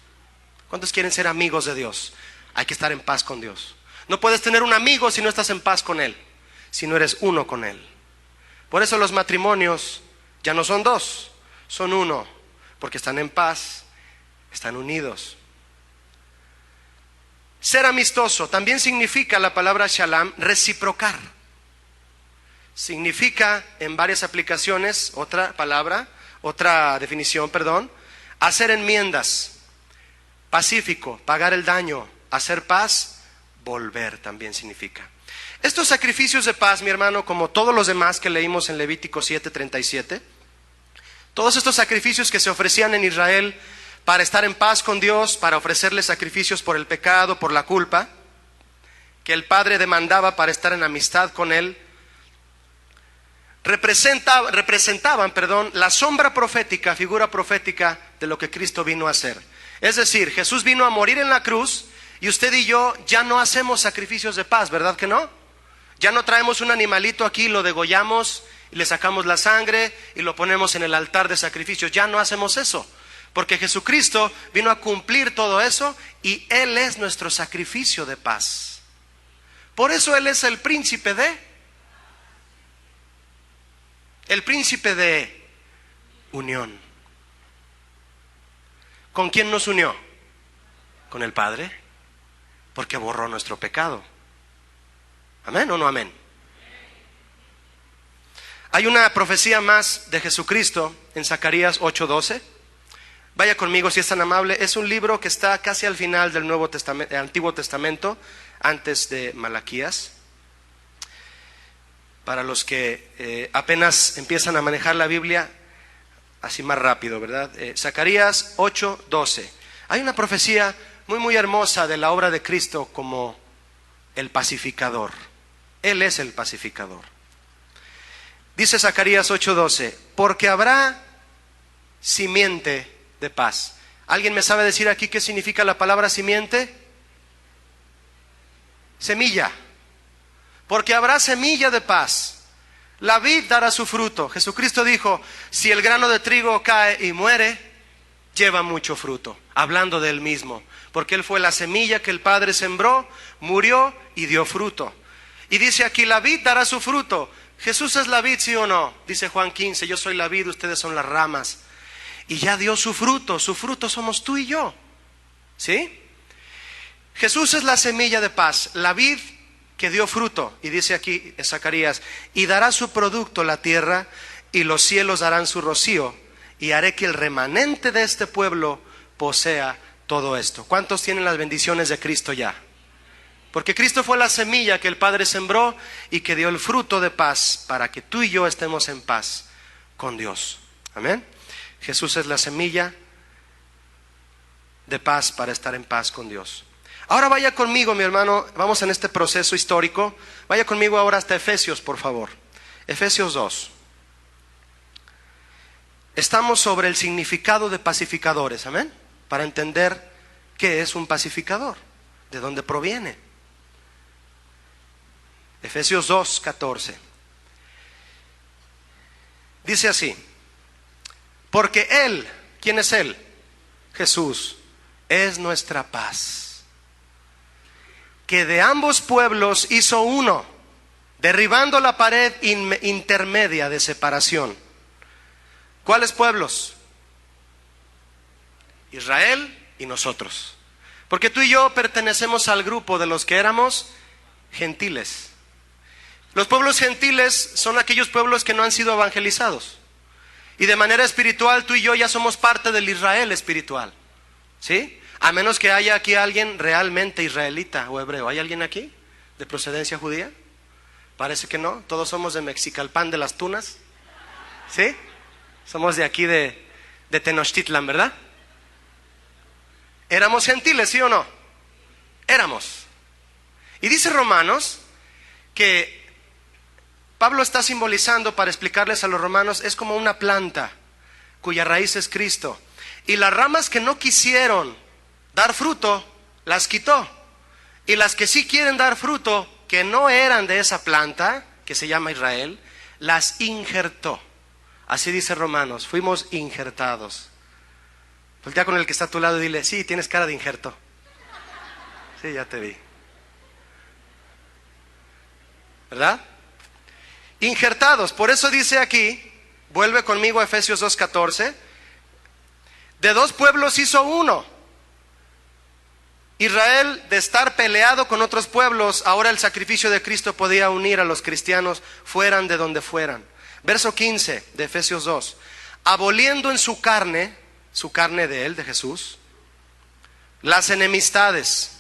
¿Cuántos quieren ser amigos de Dios? Hay que estar en paz con Dios. No puedes tener un amigo si no estás en paz con Él, si no eres uno con Él. Por eso los matrimonios ya no son dos, son uno, porque están en paz, están unidos. Ser amistoso también significa la palabra shalom, reciprocar. Significa en varias aplicaciones, otra definición, hacer enmiendas, pacífico, pagar el daño, hacer paz, volver también significa. Estos sacrificios de paz, mi hermano, como todos los demás que leímos en Levítico 7:37, todos estos sacrificios que se ofrecían en Israel para estar en paz con Dios, para ofrecerle sacrificios por el pecado, por la culpa, que el Padre demandaba para estar en amistad con Él, representaban la sombra profética, figura profética de lo que Cristo vino a hacer. Es decir, Jesús vino a morir en la cruz y usted y yo ya no hacemos sacrificios de paz, ¿verdad que no? Ya no traemos un animalito aquí, lo degollamos y le sacamos la sangre y lo ponemos en el altar de sacrificios. Ya no hacemos eso, porque Jesucristo vino a cumplir todo eso y Él es nuestro sacrificio de paz. Por eso Él es el príncipe de unión. ¿Con quién nos unió? Con el Padre, porque borró nuestro pecado. ¿Amén o no amén? Hay una profecía más de Jesucristo en Zacarías 8:12. Vaya conmigo si es tan amable. Es un libro que está casi al final del Antiguo Testamento, antes de Malaquías. Para los que apenas empiezan a manejar la Biblia, así más rápido, ¿verdad? Zacarías 8:12. Hay una profecía muy hermosa de la obra de Cristo como el pacificador. Él es el pacificador. Dice Zacarías 8:12, porque habrá simiente de paz. ¿Alguien me sabe decir aquí qué significa la palabra simiente? Semilla. Porque habrá semilla de paz. La vid dará su fruto. Jesucristo dijo, si el grano de trigo cae y muere, lleva mucho fruto. Hablando de Él mismo. Porque Él fue la semilla que el Padre sembró, murió y dio fruto. Y dice aquí, la vid dará su fruto. Jesús es la vid, ¿sí o no? Dice Juan 15, yo soy la vid, ustedes son las ramas. Y ya dio su fruto somos tú y yo. ¿Sí? Jesús es la semilla de paz, la vid que dio fruto. Y dice aquí en Zacarías, y dará su producto la tierra, y los cielos darán su rocío, y haré que el remanente de este pueblo posea todo esto. ¿Cuántos tienen las bendiciones de Cristo ya? Porque Cristo fue la semilla que el Padre sembró y que dio el fruto de paz para que tú y yo estemos en paz con Dios. Amén. Jesús es la semilla de paz para estar en paz con Dios. Ahora vaya conmigo, mi hermano, vamos en este proceso histórico. Vaya conmigo ahora hasta Efesios, por favor. Efesios 2. Estamos sobre el significado de pacificadores, amén, para entender qué es un pacificador, de dónde proviene. Efesios 2:14. Dice así, porque Él, ¿quién es Él? Jesús, es nuestra paz, que de ambos pueblos hizo uno, derribando la pared intermedia de separación. ¿Cuáles pueblos? Israel y nosotros. Porque tú y yo pertenecemos al grupo de los que éramos gentiles. Los pueblos gentiles son aquellos pueblos que no han sido evangelizados. Y de manera espiritual tú y yo ya somos parte del Israel espiritual. ¿Sí? A menos que haya aquí alguien realmente israelita o hebreo. ¿Hay alguien aquí de procedencia judía? Parece que no. Todos somos de Mexicalpan de las Tunas. ¿Sí? Somos de aquí de Tenochtitlan, ¿verdad? ¿Éramos gentiles, sí o no? Éramos. Y dice Romanos que Pablo está simbolizando, para explicarles a los romanos, es como una planta cuya raíz es Cristo. Y las ramas que no quisieron dar fruto, las quitó. Y las que sí quieren dar fruto, que no eran de esa planta, que se llama Israel, las injertó. Así dice Romanos, fuimos injertados. Voltea con el que está a tu lado y dile, sí, tienes cara de injerto. Sí, ya te vi. ¿Verdad? Injertados, por eso dice aquí, vuelve conmigo a Efesios 2:14, de dos pueblos hizo uno. Israel, de estar peleado con otros pueblos, ahora el sacrificio de Cristo podía unir a los cristianos, fueran de donde fueran. Verso 15 de Efesios 2, aboliendo en su carne de él, de Jesús, las enemistades,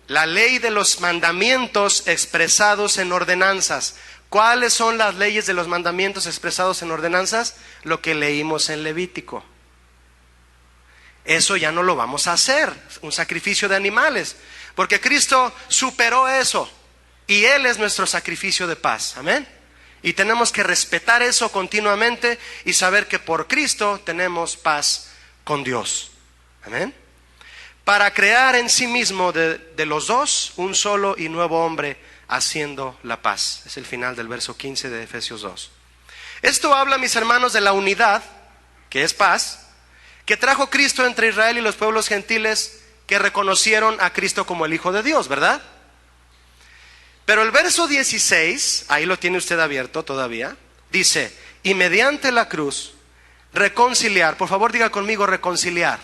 la ley de los mandamientos expresados en ordenanzas. ¿Cuáles son las leyes de los mandamientos expresados en ordenanzas? Lo que leímos en Levítico. Eso ya no lo vamos a hacer, un sacrificio de animales, porque Cristo superó eso y Él es nuestro sacrificio de paz. Amén. Y tenemos que respetar eso continuamente y saber que por Cristo tenemos paz con Dios. Amén. Para crear en sí mismo de los dos un solo y nuevo hombre, haciendo la paz. Es el final del verso 15 de Efesios 2. Esto habla, mis hermanos, de la unidad, que es paz, que trajo Cristo entre Israel y los pueblos gentiles que reconocieron a Cristo como el Hijo de Dios, ¿verdad? Pero el verso 16, ahí lo tiene usted abierto todavía, dice, y mediante la cruz, reconciliar. Por favor, diga conmigo, reconciliar.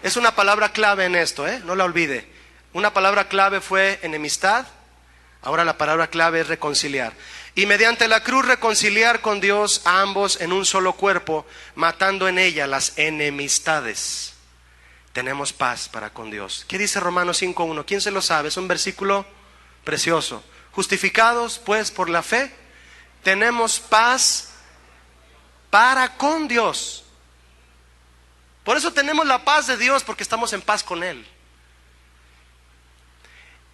Es una palabra clave en esto, no la olvide. Una palabra clave fue enemistad, ahora la palabra clave es reconciliar. Y mediante la cruz reconciliar con Dios a ambos en un solo cuerpo, matando en ella las enemistades. Tenemos paz para con Dios. ¿Qué dice Romanos 5:1? ¿Quién se lo sabe? Es un versículo precioso. Justificados pues por la fe, tenemos paz para con Dios. Por eso tenemos la paz de Dios, porque estamos en paz con Él.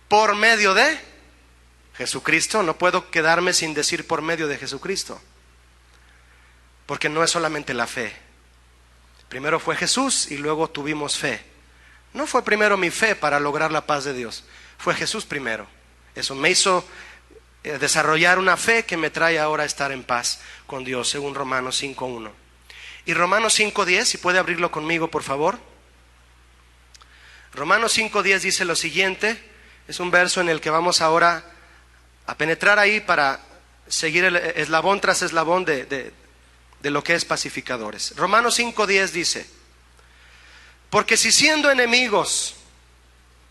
Por medio de Jesucristo. No puedo quedarme sin decir por medio de Jesucristo, porque no es solamente la fe. Primero fue Jesús y luego tuvimos fe. No fue primero mi fe para lograr la paz de Dios, fue Jesús primero. Eso me hizo desarrollar una fe que me trae ahora a estar en paz con Dios, según Romanos 5:1. Y Romanos 5:10, si puede abrirlo conmigo, por favor. Romanos 5:10 dice lo siguiente. Es un verso en el que vamos ahora a penetrar ahí para seguir el eslabón tras eslabón de lo que es pacificadores. Romanos 5:10 dice, porque si siendo enemigos,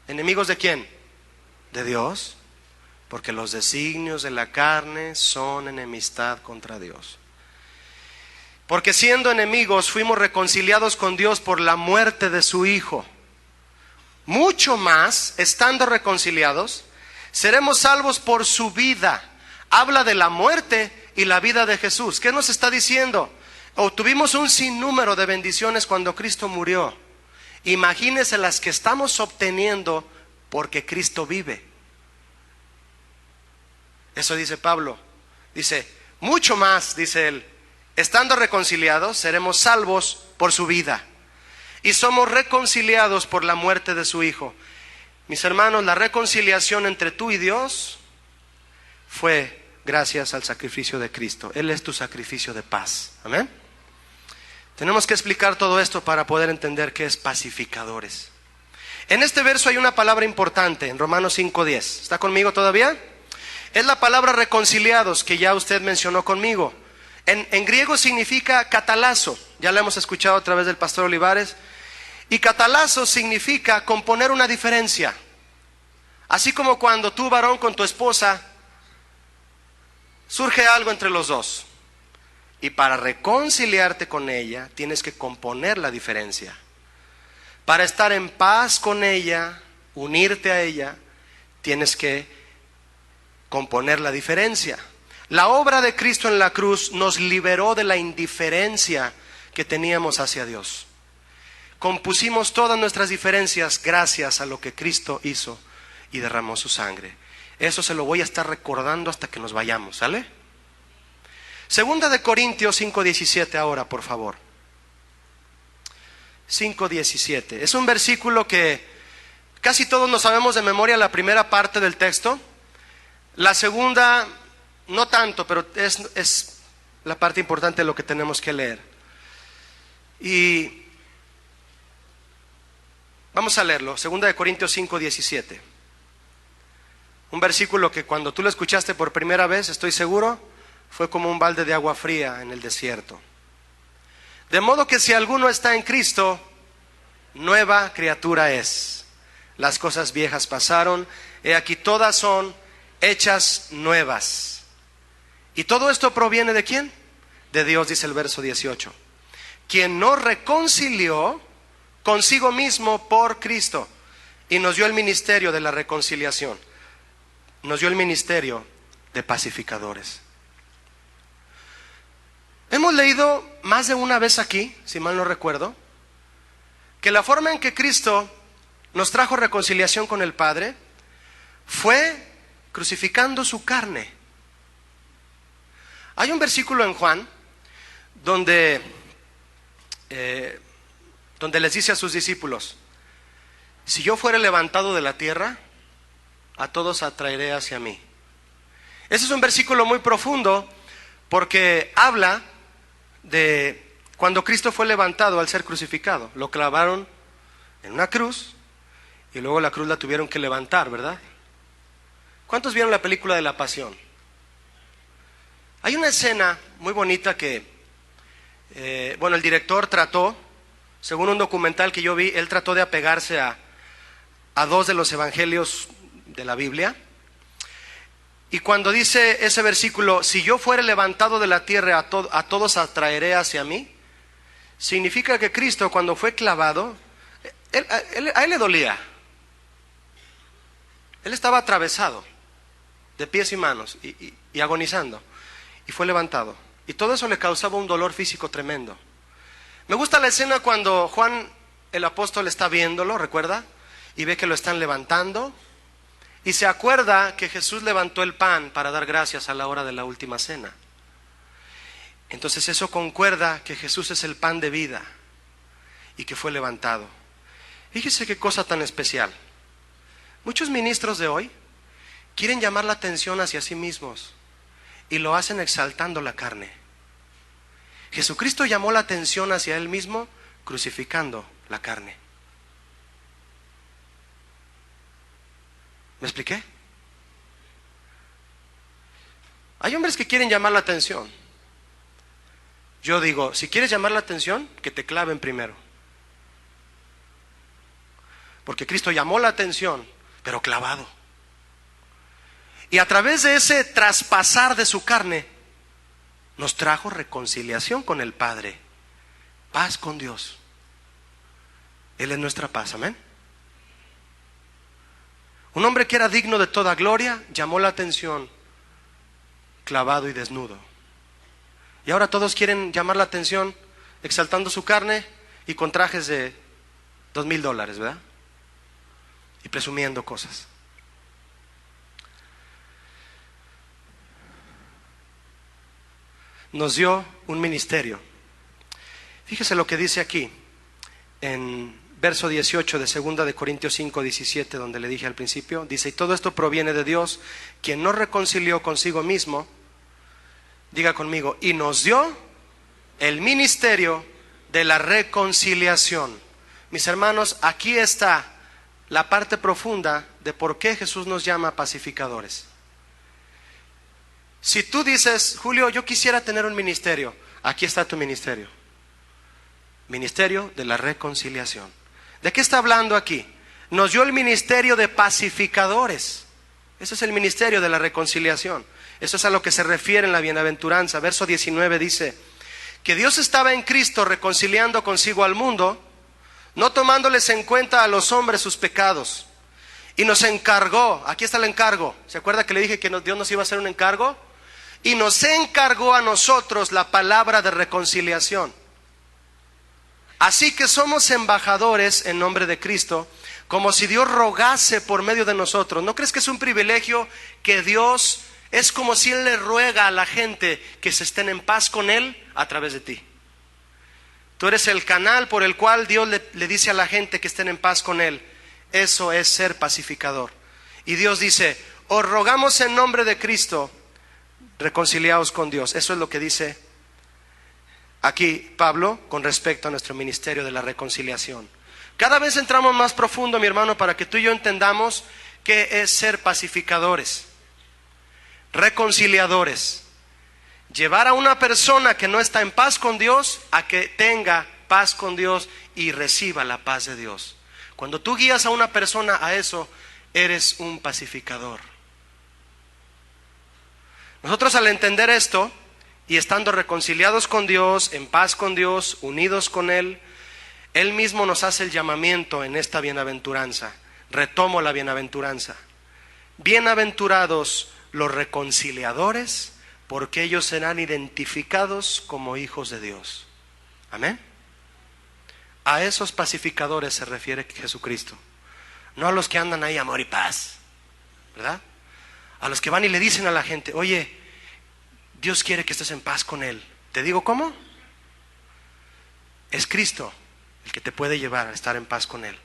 ¿enemigos de quién? De Dios, porque los designios de la carne son enemistad contra Dios. Porque siendo enemigos fuimos reconciliados con Dios por la muerte de su Hijo. Mucho más, estando reconciliados, seremos salvos por su vida. Habla de la muerte y la vida de Jesús. ¿Qué nos está diciendo? Obtuvimos un sinnúmero de bendiciones cuando Cristo murió. Imagínense las que estamos obteniendo porque Cristo vive. Eso dice Pablo. Dice, mucho más, dice él. Estando reconciliados, seremos salvos por su vida. Y somos reconciliados por la muerte de su Hijo. Mis hermanos, la reconciliación entre tú y Dios fue gracias al sacrificio de Cristo. Él es tu sacrificio de paz. Amén. Tenemos que explicar todo esto para poder entender qué es pacificadores. En este verso hay una palabra importante, en Romanos 5:10. ¿Está conmigo todavía? Es la palabra reconciliados, que ya usted mencionó conmigo. En griego significa catalazo, ya la hemos escuchado a través del pastor Olivares. Y catalazo significa componer una diferencia. Así como cuando tú, varón, con tu esposa Surge algo entre los dos. Y para reconciliarte con ella, tienes que componer la diferencia. Para estar en paz con ella, unirte a ella, tienes que componer la diferencia. La obra de Cristo en la cruz nos liberó de la indiferencia que teníamos hacia Dios. Compusimos todas nuestras diferencias gracias a lo que Cristo hizo y derramó su sangre. Eso se lo voy a estar recordando hasta que nos vayamos, ¿sale? Segunda de Corintios 5:17 ahora, por favor. 5:17. Es un versículo que casi todos nos sabemos de memoria, la primera parte del texto. La segunda, no tanto, pero es la parte importante de lo que tenemos que leer. Y vamos a leerlo. Segunda de Corintios 5:17. Un versículo que cuando tú lo escuchaste por primera vez, estoy seguro, fue como un balde de agua fría en el desierto. De modo que si alguno está en Cristo, nueva criatura es. Las cosas viejas pasaron, he aquí todas son hechas nuevas. ¿Y todo esto proviene de quién? De Dios, dice el verso 18. Quien nos reconcilió consigo mismo por Cristo y nos dio el ministerio de la reconciliación. Nos dio el ministerio de pacificadores. Hemos leído más de una vez aquí, si mal no recuerdo, que la forma en que Cristo nos trajo reconciliación con el Padre fue crucificando su carne. Hay un versículo en Juan donde les dice a sus discípulos: si yo fuera levantado de la tierra, a todos atraeré hacia mí. Ese es un versículo muy profundo porque habla de cuando Cristo fue levantado al ser crucificado. Lo clavaron en una cruz y luego la cruz la tuvieron que levantar, ¿verdad? ¿Cuántos vieron la película de La Pasión? Hay una escena muy bonita que, el director trató, según un documental que yo vi, él trató de apegarse a dos de los evangelios de la Biblia. Y cuando dice ese versículo, si yo fuere levantado de la tierra, a todos atraeré hacia mí, significa que Cristo, cuando fue clavado, a él le dolía. Él estaba atravesado de pies y manos y agonizando, y fue levantado. Y todo eso le causaba un dolor físico tremendo. Me gusta la escena cuando Juan el apóstol está viéndolo, ¿recuerda? Y ve que lo están levantando. Y se acuerda que Jesús levantó el pan para dar gracias a la hora de la última cena. Entonces eso concuerda que Jesús es el pan de vida y que fue levantado. Fíjese qué cosa tan especial. Muchos ministros de hoy quieren llamar la atención hacia sí mismos y lo hacen exaltando la carne. Jesucristo llamó la atención hacia Él mismo crucificando la carne. ¿Me expliqué? Hay hombres que quieren llamar la atención. Yo digo, si quieres llamar la atención, que te claven primero. Porque Cristo llamó la atención, pero clavado. Y a través de ese traspasar de su carne, nos trajo reconciliación con el Padre, paz con Dios. Él es nuestra paz, amén. Un hombre que era digno de toda gloria llamó la atención clavado y desnudo. Y ahora todos quieren llamar la atención exaltando su carne y con trajes de $2,000, ¿verdad? Y presumiendo cosas. Nos dio un ministerio. Fíjese lo que dice aquí en verso 18 de 2 de Corintios 5:17, donde le dije al principio, dice: y todo esto proviene de Dios, quien nos reconcilió consigo mismo, diga conmigo, y nos dio el ministerio de la reconciliación. Mis hermanos, aquí está la parte profunda de por qué Jesús nos llama pacificadores. Si tú dices, Julio, yo quisiera tener un ministerio, aquí está tu ministerio. Ministerio de la reconciliación. ¿De qué está hablando aquí? Nos dio el ministerio de pacificadores. Ese es el ministerio de la reconciliación. Eso es a lo que se refiere en la bienaventuranza. Verso 19 dice que Dios estaba en Cristo reconciliando consigo al mundo, no tomándoles en cuenta a los hombres sus pecados. Y nos encargó, aquí está el encargo. ¿Se acuerda que le dije que Dios nos iba a hacer un encargo? Y nos encargó a nosotros la palabra de reconciliación. Así que somos embajadores en nombre de Cristo, como si Dios rogase por medio de nosotros. ¿No crees que es un privilegio que Dios, es como si Él le ruega a la gente que se estén en paz con Él a través de ti? Tú eres el canal por el cual Dios le dice a la gente que estén en paz con Él. Eso es ser pacificador. Y Dios dice, os rogamos en nombre de Cristo, reconciliaos con Dios. Eso es lo que dice aquí Pablo con respecto a nuestro ministerio de la reconciliación. Cada vez entramos más profundo, mi hermano, para que tú y yo entendamos qué es ser pacificadores, reconciliadores. Llevar a una persona que no está en paz con Dios a que tenga paz con Dios y reciba la paz de Dios. Cuando tú guías a una persona a eso, eres un pacificador. Nosotros, al entender esto y estando reconciliados con Dios, en paz con Dios, unidos con Él, Él mismo nos hace el llamamiento en esta bienaventuranza. Retomo la bienaventuranza. Bienaventurados los reconciliadores, porque ellos serán identificados como hijos de Dios. Amén. A esos pacificadores se refiere Jesucristo, no a los que andan ahí amor y paz, ¿verdad? A los que van y le dicen a la gente, oye, Dios quiere que estés en paz con Él. ¿Te digo cómo? Es Cristo el que te puede llevar a estar en paz con Él.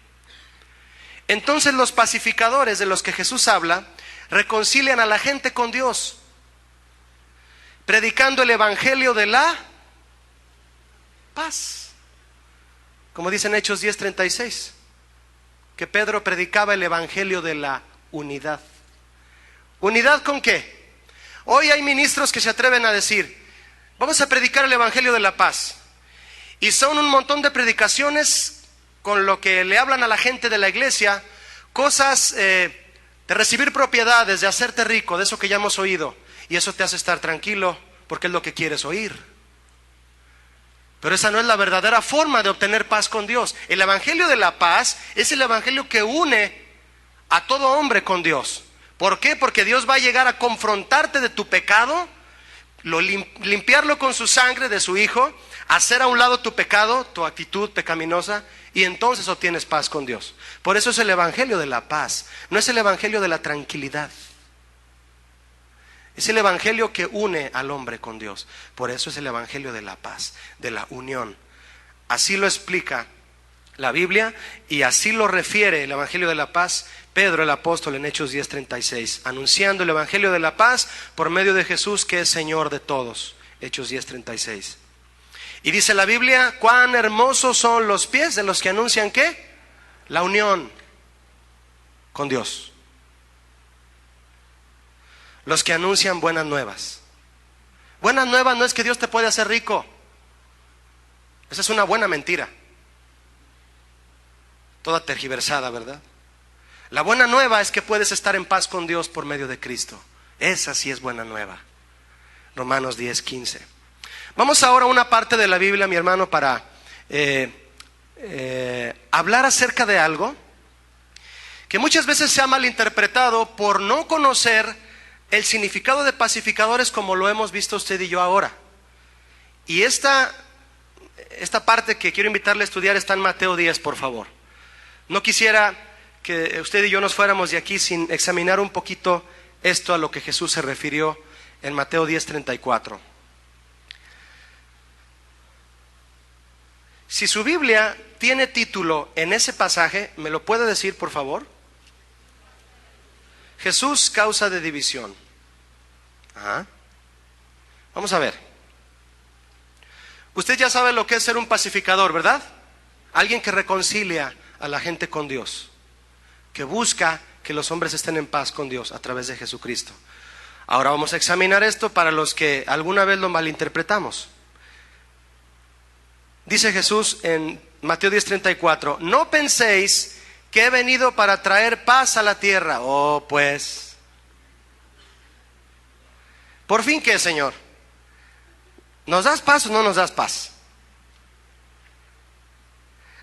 Entonces los pacificadores de los que Jesús habla reconcilian a la gente con Dios, predicando el evangelio de la paz. Como dice en Hechos 10:36, que Pedro predicaba el evangelio de la unidad. ¿Unidad con qué? Hoy hay ministros que se atreven a decir, vamos a predicar el evangelio de la paz. Y son un montón de predicaciones con lo que le hablan a la gente de la iglesia, cosas de recibir propiedades, de hacerte rico, de eso que ya hemos oído. Y eso te hace estar tranquilo porque es lo que quieres oír. Pero esa no es la verdadera forma de obtener paz con Dios. El evangelio de la paz es el evangelio que une a todo hombre con Dios. ¿Por qué? Porque Dios va a llegar a confrontarte de tu pecado, limpiarlo con su sangre de su Hijo, hacer a un lado tu pecado, tu actitud pecaminosa, y entonces obtienes paz con Dios. Por eso es el evangelio de la paz, no es el evangelio de la tranquilidad. Es el evangelio que une al hombre con Dios. Por eso es el evangelio de la paz, de la unión. Así lo explica la Biblia y así lo refiere el evangelio de la paz Pedro el apóstol en Hechos 10:36, anunciando el evangelio de la paz por medio de Jesús, que es Señor de todos. Hechos 10:36. Y dice la Biblia, cuán hermosos son los pies de los que anuncian ¿qué? La unión con Dios. Los que anuncian buenas nuevas. Buenas nuevas no es que Dios te puede hacer rico. Esa es una buena mentira, toda tergiversada, ¿verdad? La buena nueva es que puedes estar en paz con Dios por medio de Cristo. Esa sí es buena nueva. Romanos 10:15. Vamos ahora a una parte de la Biblia, mi hermano, para hablar acerca de algo que muchas veces se ha malinterpretado por no conocer el significado de pacificadores como lo hemos visto usted y yo ahora. Y esta parte que quiero invitarle a estudiar está en Mateo 10, por favor. No quisiera que usted y yo nos fuéramos de aquí sin examinar un poquito esto a lo que Jesús se refirió en Mateo 10:34. Si su Biblia tiene título en ese pasaje, ¿me lo puede decir, por favor? Jesús, causa de división. Ajá. Vamos a ver. Usted ya sabe lo que es ser un pacificador, ¿verdad? Alguien que reconcilia a la gente con Dios, que busca que los hombres estén en paz con Dios a través de Jesucristo. Ahora vamos a examinar esto para los que alguna vez lo malinterpretamos. Dice Jesús en Mateo 10:34, no penséis que he venido para traer paz a la tierra. Oh, pues, ¿Por fin qué, Señor? ¿Nos das paz o no nos das paz?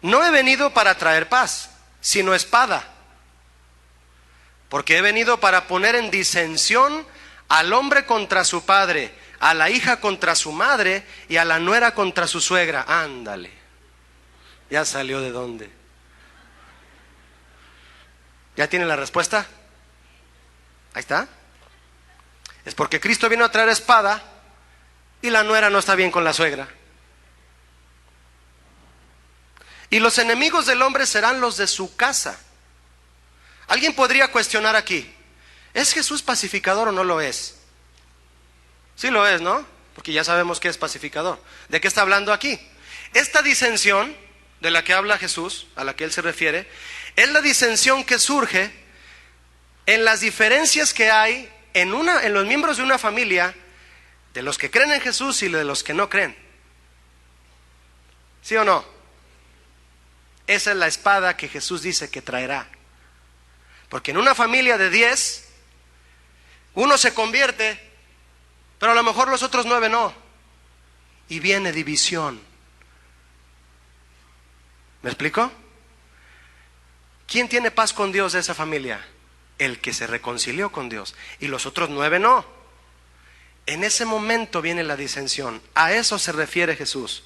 No he venido para traer paz, sino espada. Porque he venido para poner en disensión al hombre contra su padre, a la hija contra su madre y a la nuera contra su suegra. Ándale. ¿Ya salió de dónde? ¿Ya tiene la respuesta? Ahí está. Es porque Cristo vino a traer espada y la nuera no está bien con la suegra. Y los enemigos del hombre serán los de su casa. Alguien podría cuestionar aquí, ¿es Jesús pacificador o no lo es? Sí lo es, ¿no? Porque ya sabemos que es pacificador. ¿De qué está hablando aquí? Esta disensión de la que habla Jesús, a la que él se refiere, es la disensión que surge en las diferencias que hay en los miembros de una familia, de los que creen en Jesús y de los que no creen. ¿Sí o no? Esa es la espada que Jesús dice que traerá. Porque en una familia de 10, uno se convierte, pero a lo mejor los otros 9 no. Y viene división. ¿Me explico? ¿Quién tiene paz con Dios de esa familia? El que se reconcilió con Dios. Y los otros 9 no. En ese momento viene la disensión. A eso se refiere Jesús.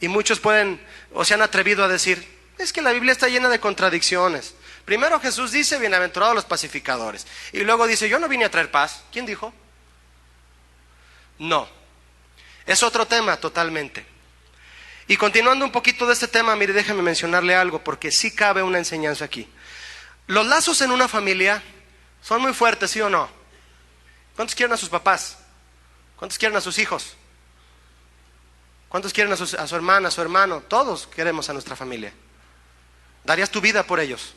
Y muchos pueden, o se han atrevido a decir, es que la Biblia está llena de contradicciones. Primero Jesús dice, bienaventurados los pacificadores. Y luego dice, yo no vine a traer paz. ¿Quién dijo? No. Es otro tema totalmente. Y continuando un poquito de este tema, mire, déjame mencionarle algo, porque sí cabe una enseñanza aquí. Los lazos en una familia son muy fuertes, ¿sí o no? ¿Cuántos quieren a sus papás? ¿Cuántos quieren a sus hijos? ¿Cuántos quieren a su hermana, a su hermano? Todos queremos a nuestra familia. ¿Darías tu vida por ellos?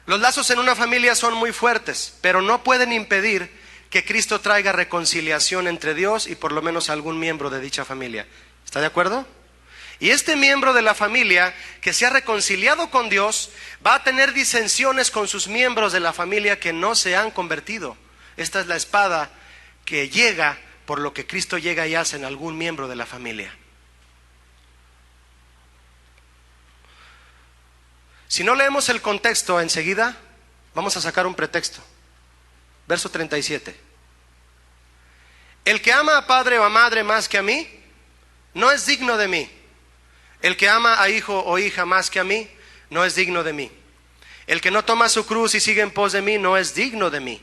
Los lazos en una familia son muy fuertes, pero no pueden impedir que Cristo traiga reconciliación entre Dios y por lo menos algún miembro de dicha familia. ¿Está de acuerdo? Y este miembro de la familia que se ha reconciliado con Dios va a tener disensiones con sus miembros de la familia que no se han convertido. Esta es la espada que llega por lo que Cristo llega y hace en algún miembro de la familia. Si no leemos el contexto enseguida, vamos a sacar un pretexto. Verso 37. El que ama a padre o a madre más que a mí, no es digno de mí. El que ama a hijo o hija más que a mí, no es digno de mí. El que no toma su cruz y sigue en pos de mí, no es digno de mí.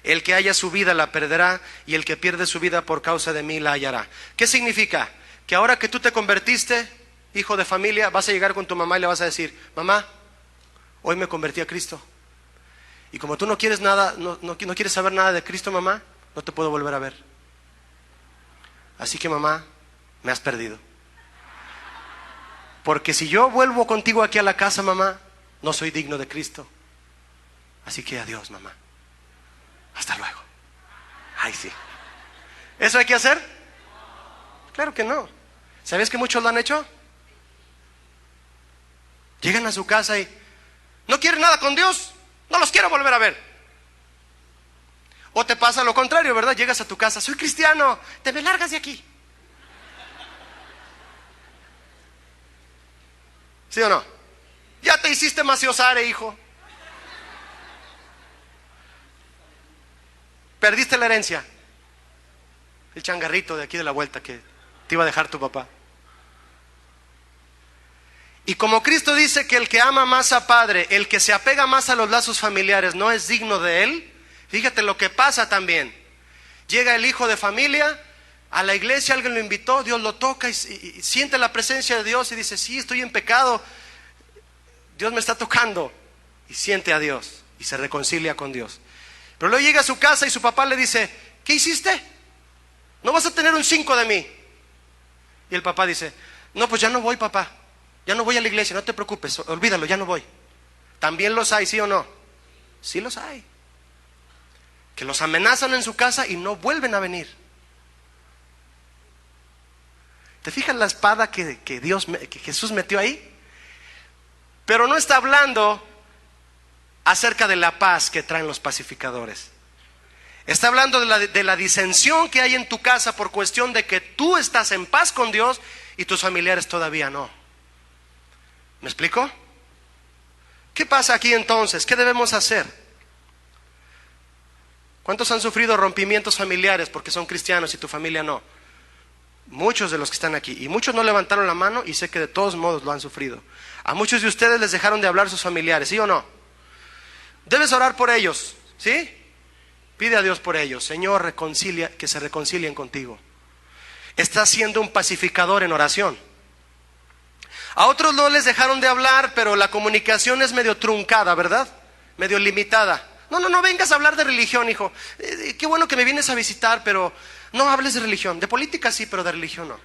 El que haya su vida la perderá, y el que pierde su vida por causa de mí la hallará. ¿Qué significa? Que ahora que tú te convertiste, hijo de familia, vas a llegar con tu mamá y le vas a decir, mamá, hoy me convertí a Cristo. Y como tú no quieres nada, no quieres saber nada de Cristo, mamá, no te puedo volver a ver. Así que mamá, me has perdido. Porque si yo vuelvo contigo aquí a la casa, mamá, no soy digno de Cristo. Así que adiós, mamá. Hasta luego. Ay, sí. ¿Eso hay que hacer? Claro que no. ¿Sabes que muchos lo han hecho? Llegan a su casa y no quieren nada con Dios, no los quiero volver a ver. O te pasa lo contrario, ¿verdad? Llegas a tu casa, soy cristiano, te me largas de aquí. ¿Sí o no? Ya te hiciste maciosare, hijo. Perdiste la herencia. El changarrito de aquí de la vuelta que te iba a dejar tu papá. Y como Cristo dice que el que ama más a padre, el que se apega más a los lazos familiares, no es digno de él, fíjate lo que pasa también. Llega el hijo de familia a la iglesia, alguien lo invitó, Dios lo toca y siente la presencia de Dios y dice, sí, estoy en pecado, Dios me está tocando. Y siente a Dios y se reconcilia con Dios. Pero luego llega a su casa y su papá le dice, ¿qué hiciste? No vas a tener un 5 de mí. Y el papá dice, no, pues ya no voy, papá. Ya no voy a la iglesia, no te preocupes, olvídalo, ya no voy. También los hay, ¿sí o no? Sí los hay. Que los amenazan en su casa y no vuelven a venir. ¿Te fijas la espada que Jesús metió ahí? Pero no está hablando acerca de la paz que traen los pacificadores. Está hablando de la disensión que hay en tu casa por cuestión de que tú estás en paz con Dios y tus familiares todavía no. ¿Me explico? ¿Qué pasa aquí entonces? ¿Qué debemos hacer? ¿Cuántos han sufrido rompimientos familiares porque son cristianos y tu familia no? Muchos de los que están aquí. Y muchos no levantaron la mano y sé que de todos modos lo han sufrido. A muchos de ustedes les dejaron de hablar sus familiares, ¿sí o no? Debes orar por ellos, ¿sí? Pide a Dios por ellos. Señor, reconcilia, que se reconcilien contigo. Estás siendo un pacificador en oración. A otros no les dejaron de hablar, pero la comunicación es medio truncada, ¿verdad? Medio limitada. No vengas a hablar de religión, hijo. Qué bueno que me vienes a visitar, pero no hables de religión. De política sí, pero de religión no.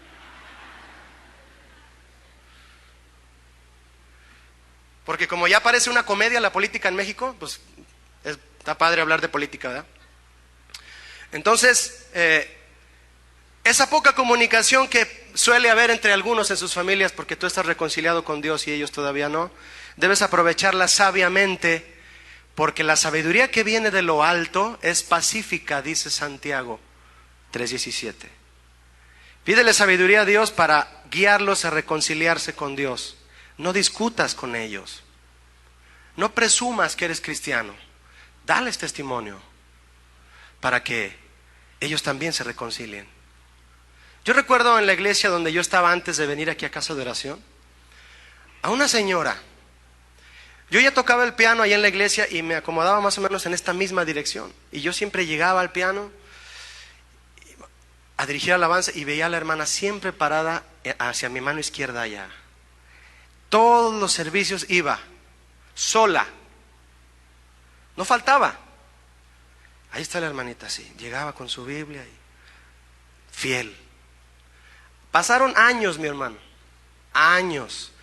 Porque como ya parece una comedia la política en México, pues está padre hablar de política, ¿verdad? Entonces, esa poca comunicación que suele haber entre algunos en sus familias, porque tú estás reconciliado con Dios y ellos todavía no, debes aprovecharla sabiamente, porque la sabiduría que viene de lo alto es pacífica, dice Santiago 3:17. Pídele sabiduría a Dios para guiarlos a reconciliarse con Dios. No discutas con ellos. No presumas que eres cristiano. Dales testimonio para que ellos también se reconcilien. Yo recuerdo en la iglesia donde yo estaba antes de venir aquí a casa de oración, a una señora. Yo ya tocaba el piano allá en la iglesia y me acomodaba más o menos en esta misma dirección. Y yo siempre llegaba al piano a dirigir alabanza y veía a la hermana siempre parada hacia mi mano izquierda allá. Todos los servicios iba sola, no faltaba. Ahí está la hermanita así, llegaba con su Biblia y fiel. Pasaron años, mi hermano, años,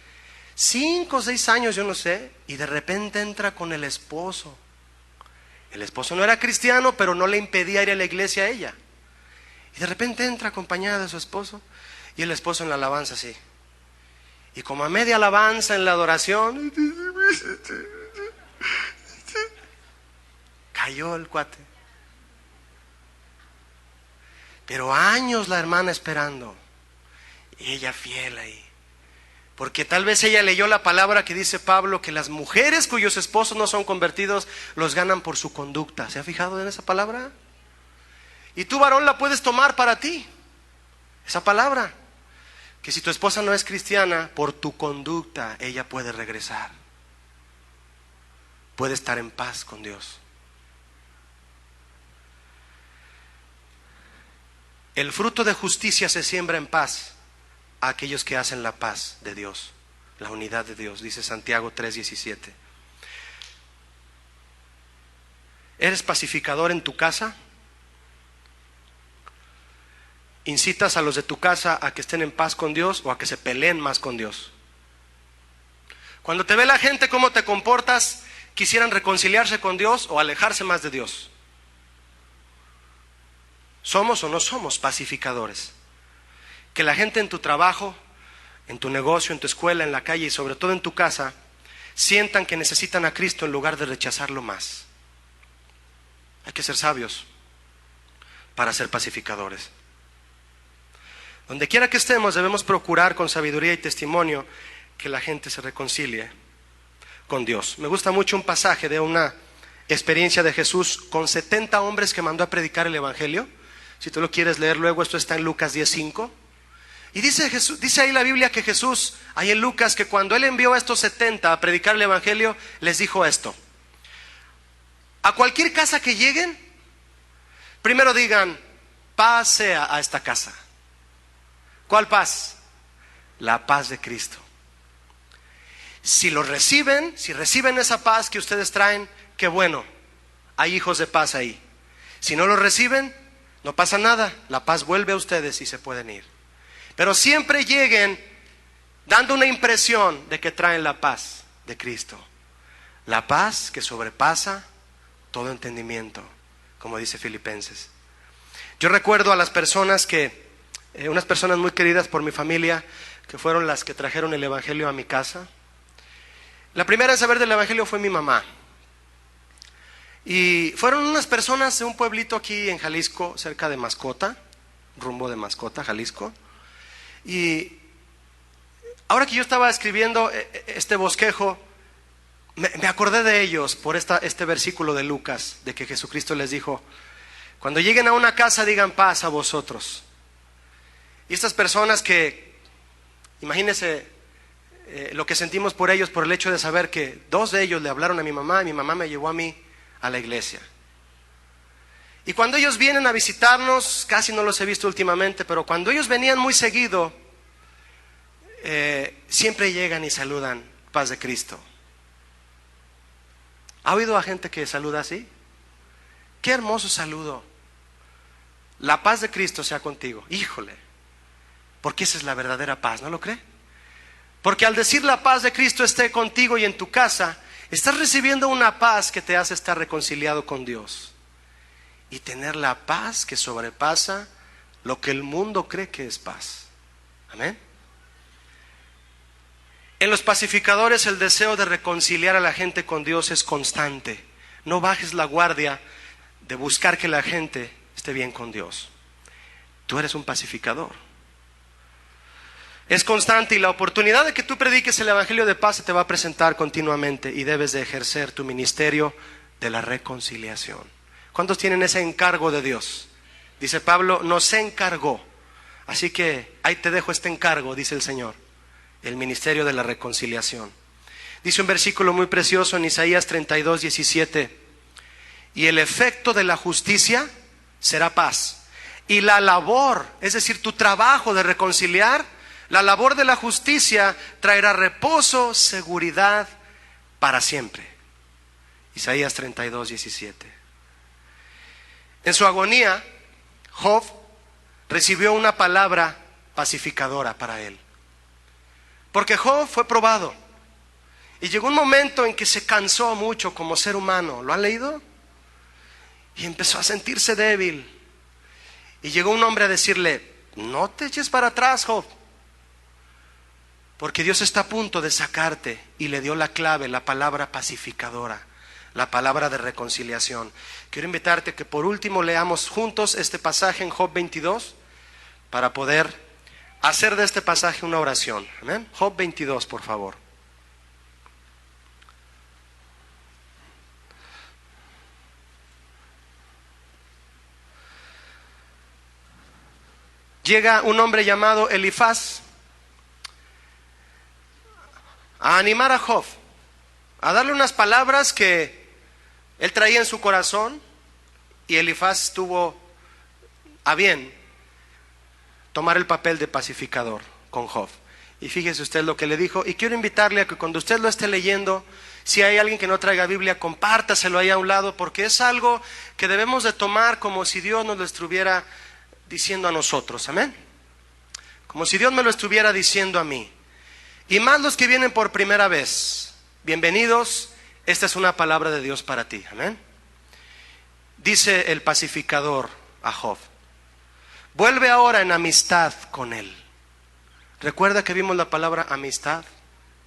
5 o 6 años, yo no sé, y de repente entra con el esposo. El esposo no era cristiano, pero no le impedía ir a la iglesia a ella. Y de repente entra acompañada de su esposo y el esposo en la alabanza así. Y como a media alabanza en la adoración, cayó el cuate. Pero años la hermana esperando y ella fiel ahí. Porque tal vez ella leyó la palabra que dice Pablo, que las mujeres cuyos esposos no son convertidos los ganan por su conducta. ¿Se ha fijado en esa palabra? Y tú, varón, la puedes tomar para ti, esa palabra. Que si tu esposa no es cristiana, por tu conducta ella puede regresar. Puede estar en paz con Dios. El fruto de justicia se siembra en paz a aquellos que hacen la paz de Dios, la unidad de Dios, dice Santiago 3:17. ¿Eres pacificador en tu casa? ¿Incitas a los de tu casa a que estén en paz con Dios o a que se peleen más con Dios? Cuando te ve la gente cómo te comportas, ¿quisieran reconciliarse con Dios o alejarse más de Dios? ¿Somos o no somos pacificadores? Que la gente en tu trabajo, en tu negocio, en tu escuela, en la calle y sobre todo en tu casa, sientan que necesitan a Cristo en lugar de rechazarlo más. Hay que ser sabios para ser pacificadores. Donde quiera que estemos, debemos procurar con sabiduría y testimonio que la gente se reconcilie con Dios. Me gusta mucho un pasaje de una experiencia de Jesús con 70 hombres que mandó a predicar el Evangelio. Si tú lo quieres leer luego, esto está en Lucas 10:5. Y dice ahí la Biblia que Jesús, ahí en Lucas, que cuando Él envió a estos 70 a predicar el Evangelio, les dijo esto: a cualquier casa que lleguen, primero digan, paz sea a esta casa. ¿Cuál paz? La paz de Cristo. Si lo reciben, si reciben esa paz que ustedes traen, qué bueno, hay hijos de paz ahí. Si no lo reciben, no pasa nada, la paz vuelve a ustedes y se pueden ir. Pero siempre lleguen dando una impresión de que traen la paz de Cristo. La paz que sobrepasa todo entendimiento, como dice Filipenses. Yo recuerdo a las personas unas personas muy queridas por mi familia, que fueron las que trajeron el Evangelio a mi casa. La primera en saber del Evangelio fue mi mamá. Y fueron unas personas de un pueblito aquí en Jalisco, cerca de Mascota, rumbo de Mascota, Jalisco. Y ahora que yo estaba escribiendo este bosquejo, me acordé de ellos por este versículo de Lucas, de que Jesucristo les dijo: cuando lleguen a una casa digan paz a vosotros. Y estas personas que, imagínense lo que sentimos por ellos, por el hecho de saber que dos de ellos le hablaron a mi mamá y mi mamá me llevó a mí a la iglesia. Y cuando ellos vienen a visitarnos, casi no los he visto últimamente, pero cuando ellos venían muy seguido, siempre llegan y saludan: paz de Cristo. ¿Ha oído a gente que saluda así? Qué hermoso saludo. La paz de Cristo sea contigo. Híjole, porque esa es la verdadera paz, ¿no lo cree? Porque al decir la paz de Cristo esté contigo y en tu casa, estás recibiendo una paz que te hace estar reconciliado con Dios y tener la paz que sobrepasa lo que el mundo cree que es paz. Amén. En los pacificadores el deseo de reconciliar a la gente con Dios es constante. No bajes la guardia de buscar que la gente esté bien con Dios. Tú eres un pacificador. Es constante, y la oportunidad de que tú prediques el evangelio de paz se te va a presentar continuamente, y debes de ejercer tu ministerio de la reconciliación. ¿Cuántos tienen ese encargo de Dios? Dice Pablo: nos encargó. Así que ahí te dejo este encargo, dice el Señor, el ministerio de la reconciliación. Dice un versículo muy precioso en Isaías 32:17: y el efecto de la justicia será paz, y la labor, es decir, tu trabajo de reconciliar, la labor de la justicia traerá reposo, seguridad para siempre. Isaías 32:17. En su agonía, Job recibió una palabra pacificadora para él. Porque Job fue probado y llegó un momento en que se cansó mucho como ser humano. ¿Lo han leído? Y empezó a sentirse débil. Y llegó un hombre a decirle: no te eches para atrás, Job, porque Dios está a punto de sacarte. Y le dio la clave, la palabra pacificadora, la palabra de reconciliación. Quiero invitarte a que por último leamos juntos este pasaje en Job 22 para poder hacer de este pasaje una oración. Amén. Job 22, por favor. Llega un hombre llamado Elifaz a animar a Job, a darle unas palabras que él traía en su corazón, y Elifaz tuvo a bien tomar el papel de pacificador con Job. Y fíjese usted lo que le dijo, y quiero invitarle a que cuando usted lo esté leyendo, si hay alguien que no traiga Biblia, compártaselo ahí a un lado, porque es algo que debemos de tomar como si Dios nos lo estuviera diciendo a nosotros. Amén. Como si Dios me lo estuviera diciendo a mí. Y más los que vienen por primera vez, bienvenidos. Esta es una palabra de Dios para ti. Amén. Dice el pacificador a Job: vuelve ahora en amistad con él. Recuerda que vimos la palabra amistad,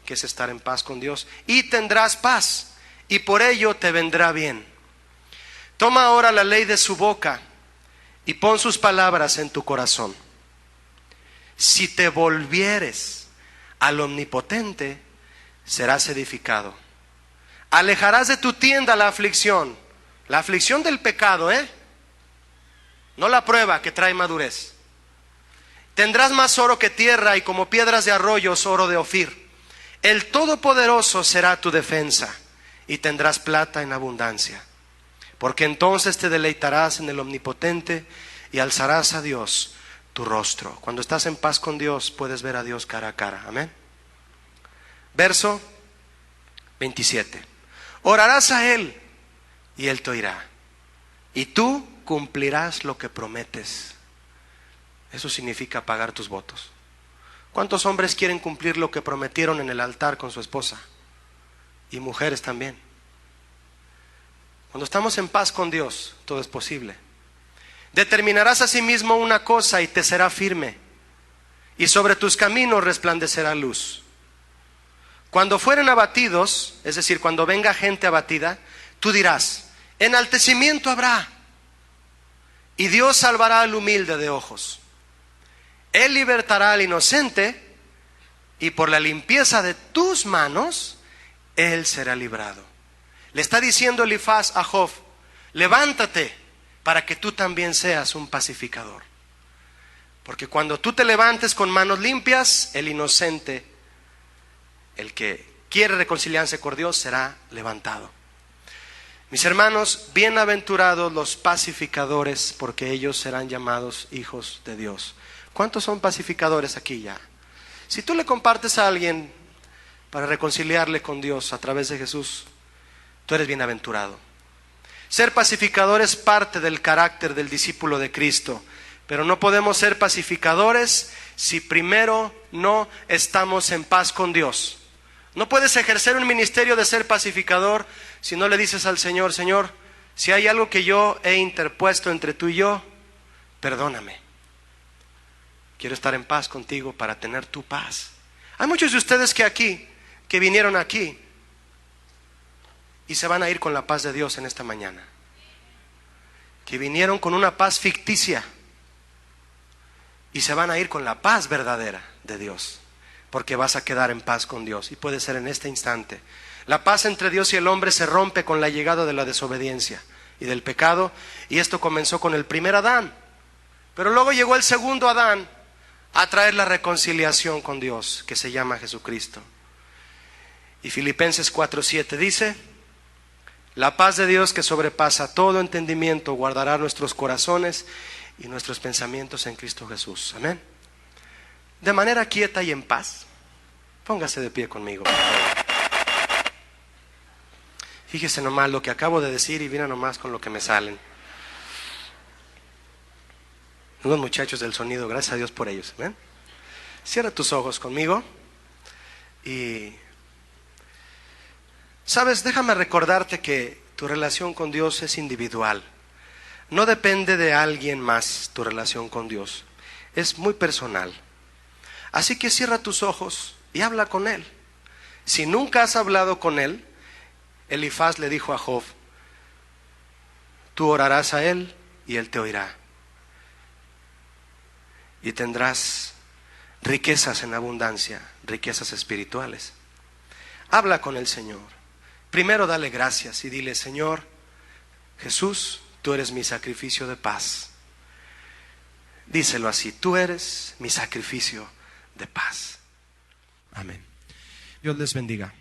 que es estar en paz con Dios. Y tendrás paz, y por ello te vendrá bien. Toma ahora la ley de su boca y pon sus palabras en tu corazón. Si te volvieres al Omnipotente, serás edificado. Alejarás de tu tienda la aflicción del pecado, no la prueba que trae madurez. Tendrás más oro que tierra, y como piedras de arroyos, oro de Ofir. El Todopoderoso será tu defensa, y tendrás plata en abundancia. Porque entonces te deleitarás en el Omnipotente y alzarás a Dios tu rostro. Cuando estás en paz con Dios, puedes ver a Dios cara a cara. Amén. Verso 27. Orarás a Él y Él te oirá, y tú cumplirás lo que prometes. Eso significa pagar tus votos. ¿Cuántos hombres quieren cumplir lo que prometieron en el altar con su esposa? Y mujeres también. Cuando estamos en paz con Dios, todo es posible. Determinarás a sí mismo una cosa y te será firme, y sobre tus caminos resplandecerá luz. Cuando fueren abatidos, es decir, cuando venga gente abatida, tú dirás: enaltecimiento habrá, y Dios salvará al humilde de ojos. Él libertará al inocente, y por la limpieza de tus manos, él será librado. Le está diciendo Elifaz a Job: levántate para que tú también seas un pacificador. Porque cuando tú te levantes con manos limpias, el inocente, el que quiere reconciliarse con Dios, será levantado. Mis hermanos, bienaventurados los pacificadores, porque ellos serán llamados hijos de Dios. ¿Cuántos son pacificadores aquí ya? Si tú le compartes a alguien para reconciliarle con Dios a través de Jesús, tú eres bienaventurado. Ser pacificador es parte del carácter del discípulo de Cristo, pero no podemos ser pacificadores si primero no estamos en paz con Dios. No puedes ejercer un ministerio de ser pacificador si no le dices al Señor: Señor, si hay algo que yo he interpuesto entre tú y yo, perdóname. Quiero estar en paz contigo para tener tu paz. Hay muchos de ustedes que vinieron aquí y se van a ir con la paz de Dios en esta mañana. Que vinieron con una paz ficticia y se van a ir con la paz verdadera de Dios, porque vas a quedar en paz con Dios, y puede ser en este instante. La paz entre Dios y el hombre se rompe con la llegada de la desobediencia y del pecado, y esto comenzó con el primer Adán, pero luego llegó el segundo Adán a traer la reconciliación con Dios, que se llama Jesucristo. Y Filipenses 4:7 dice: la paz de Dios, que sobrepasa todo entendimiento, guardará nuestros corazones y nuestros pensamientos en Cristo Jesús. Amén. De manera quieta y en paz, póngase de pie conmigo, por favor. Fíjese nomás lo que acabo de decir y mira nomás con lo que me salen. Unos muchachos del sonido, gracias a Dios por ellos. ¿Ven? Cierra tus ojos conmigo. Y sabes, déjame recordarte que tu relación con Dios es individual. No depende de alguien más tu relación con Dios. Es muy personal. Así que cierra tus ojos y habla con Él. Si nunca has hablado con Él, Elifaz le dijo a Job: tú orarás a Él y Él te oirá. Y tendrás riquezas en abundancia, riquezas espirituales. Habla con el Señor. Primero dale gracias y dile: Señor Jesús, tú eres mi sacrificio de paz. Díselo así: tú eres mi sacrificio de paz. Amén. Dios les bendiga.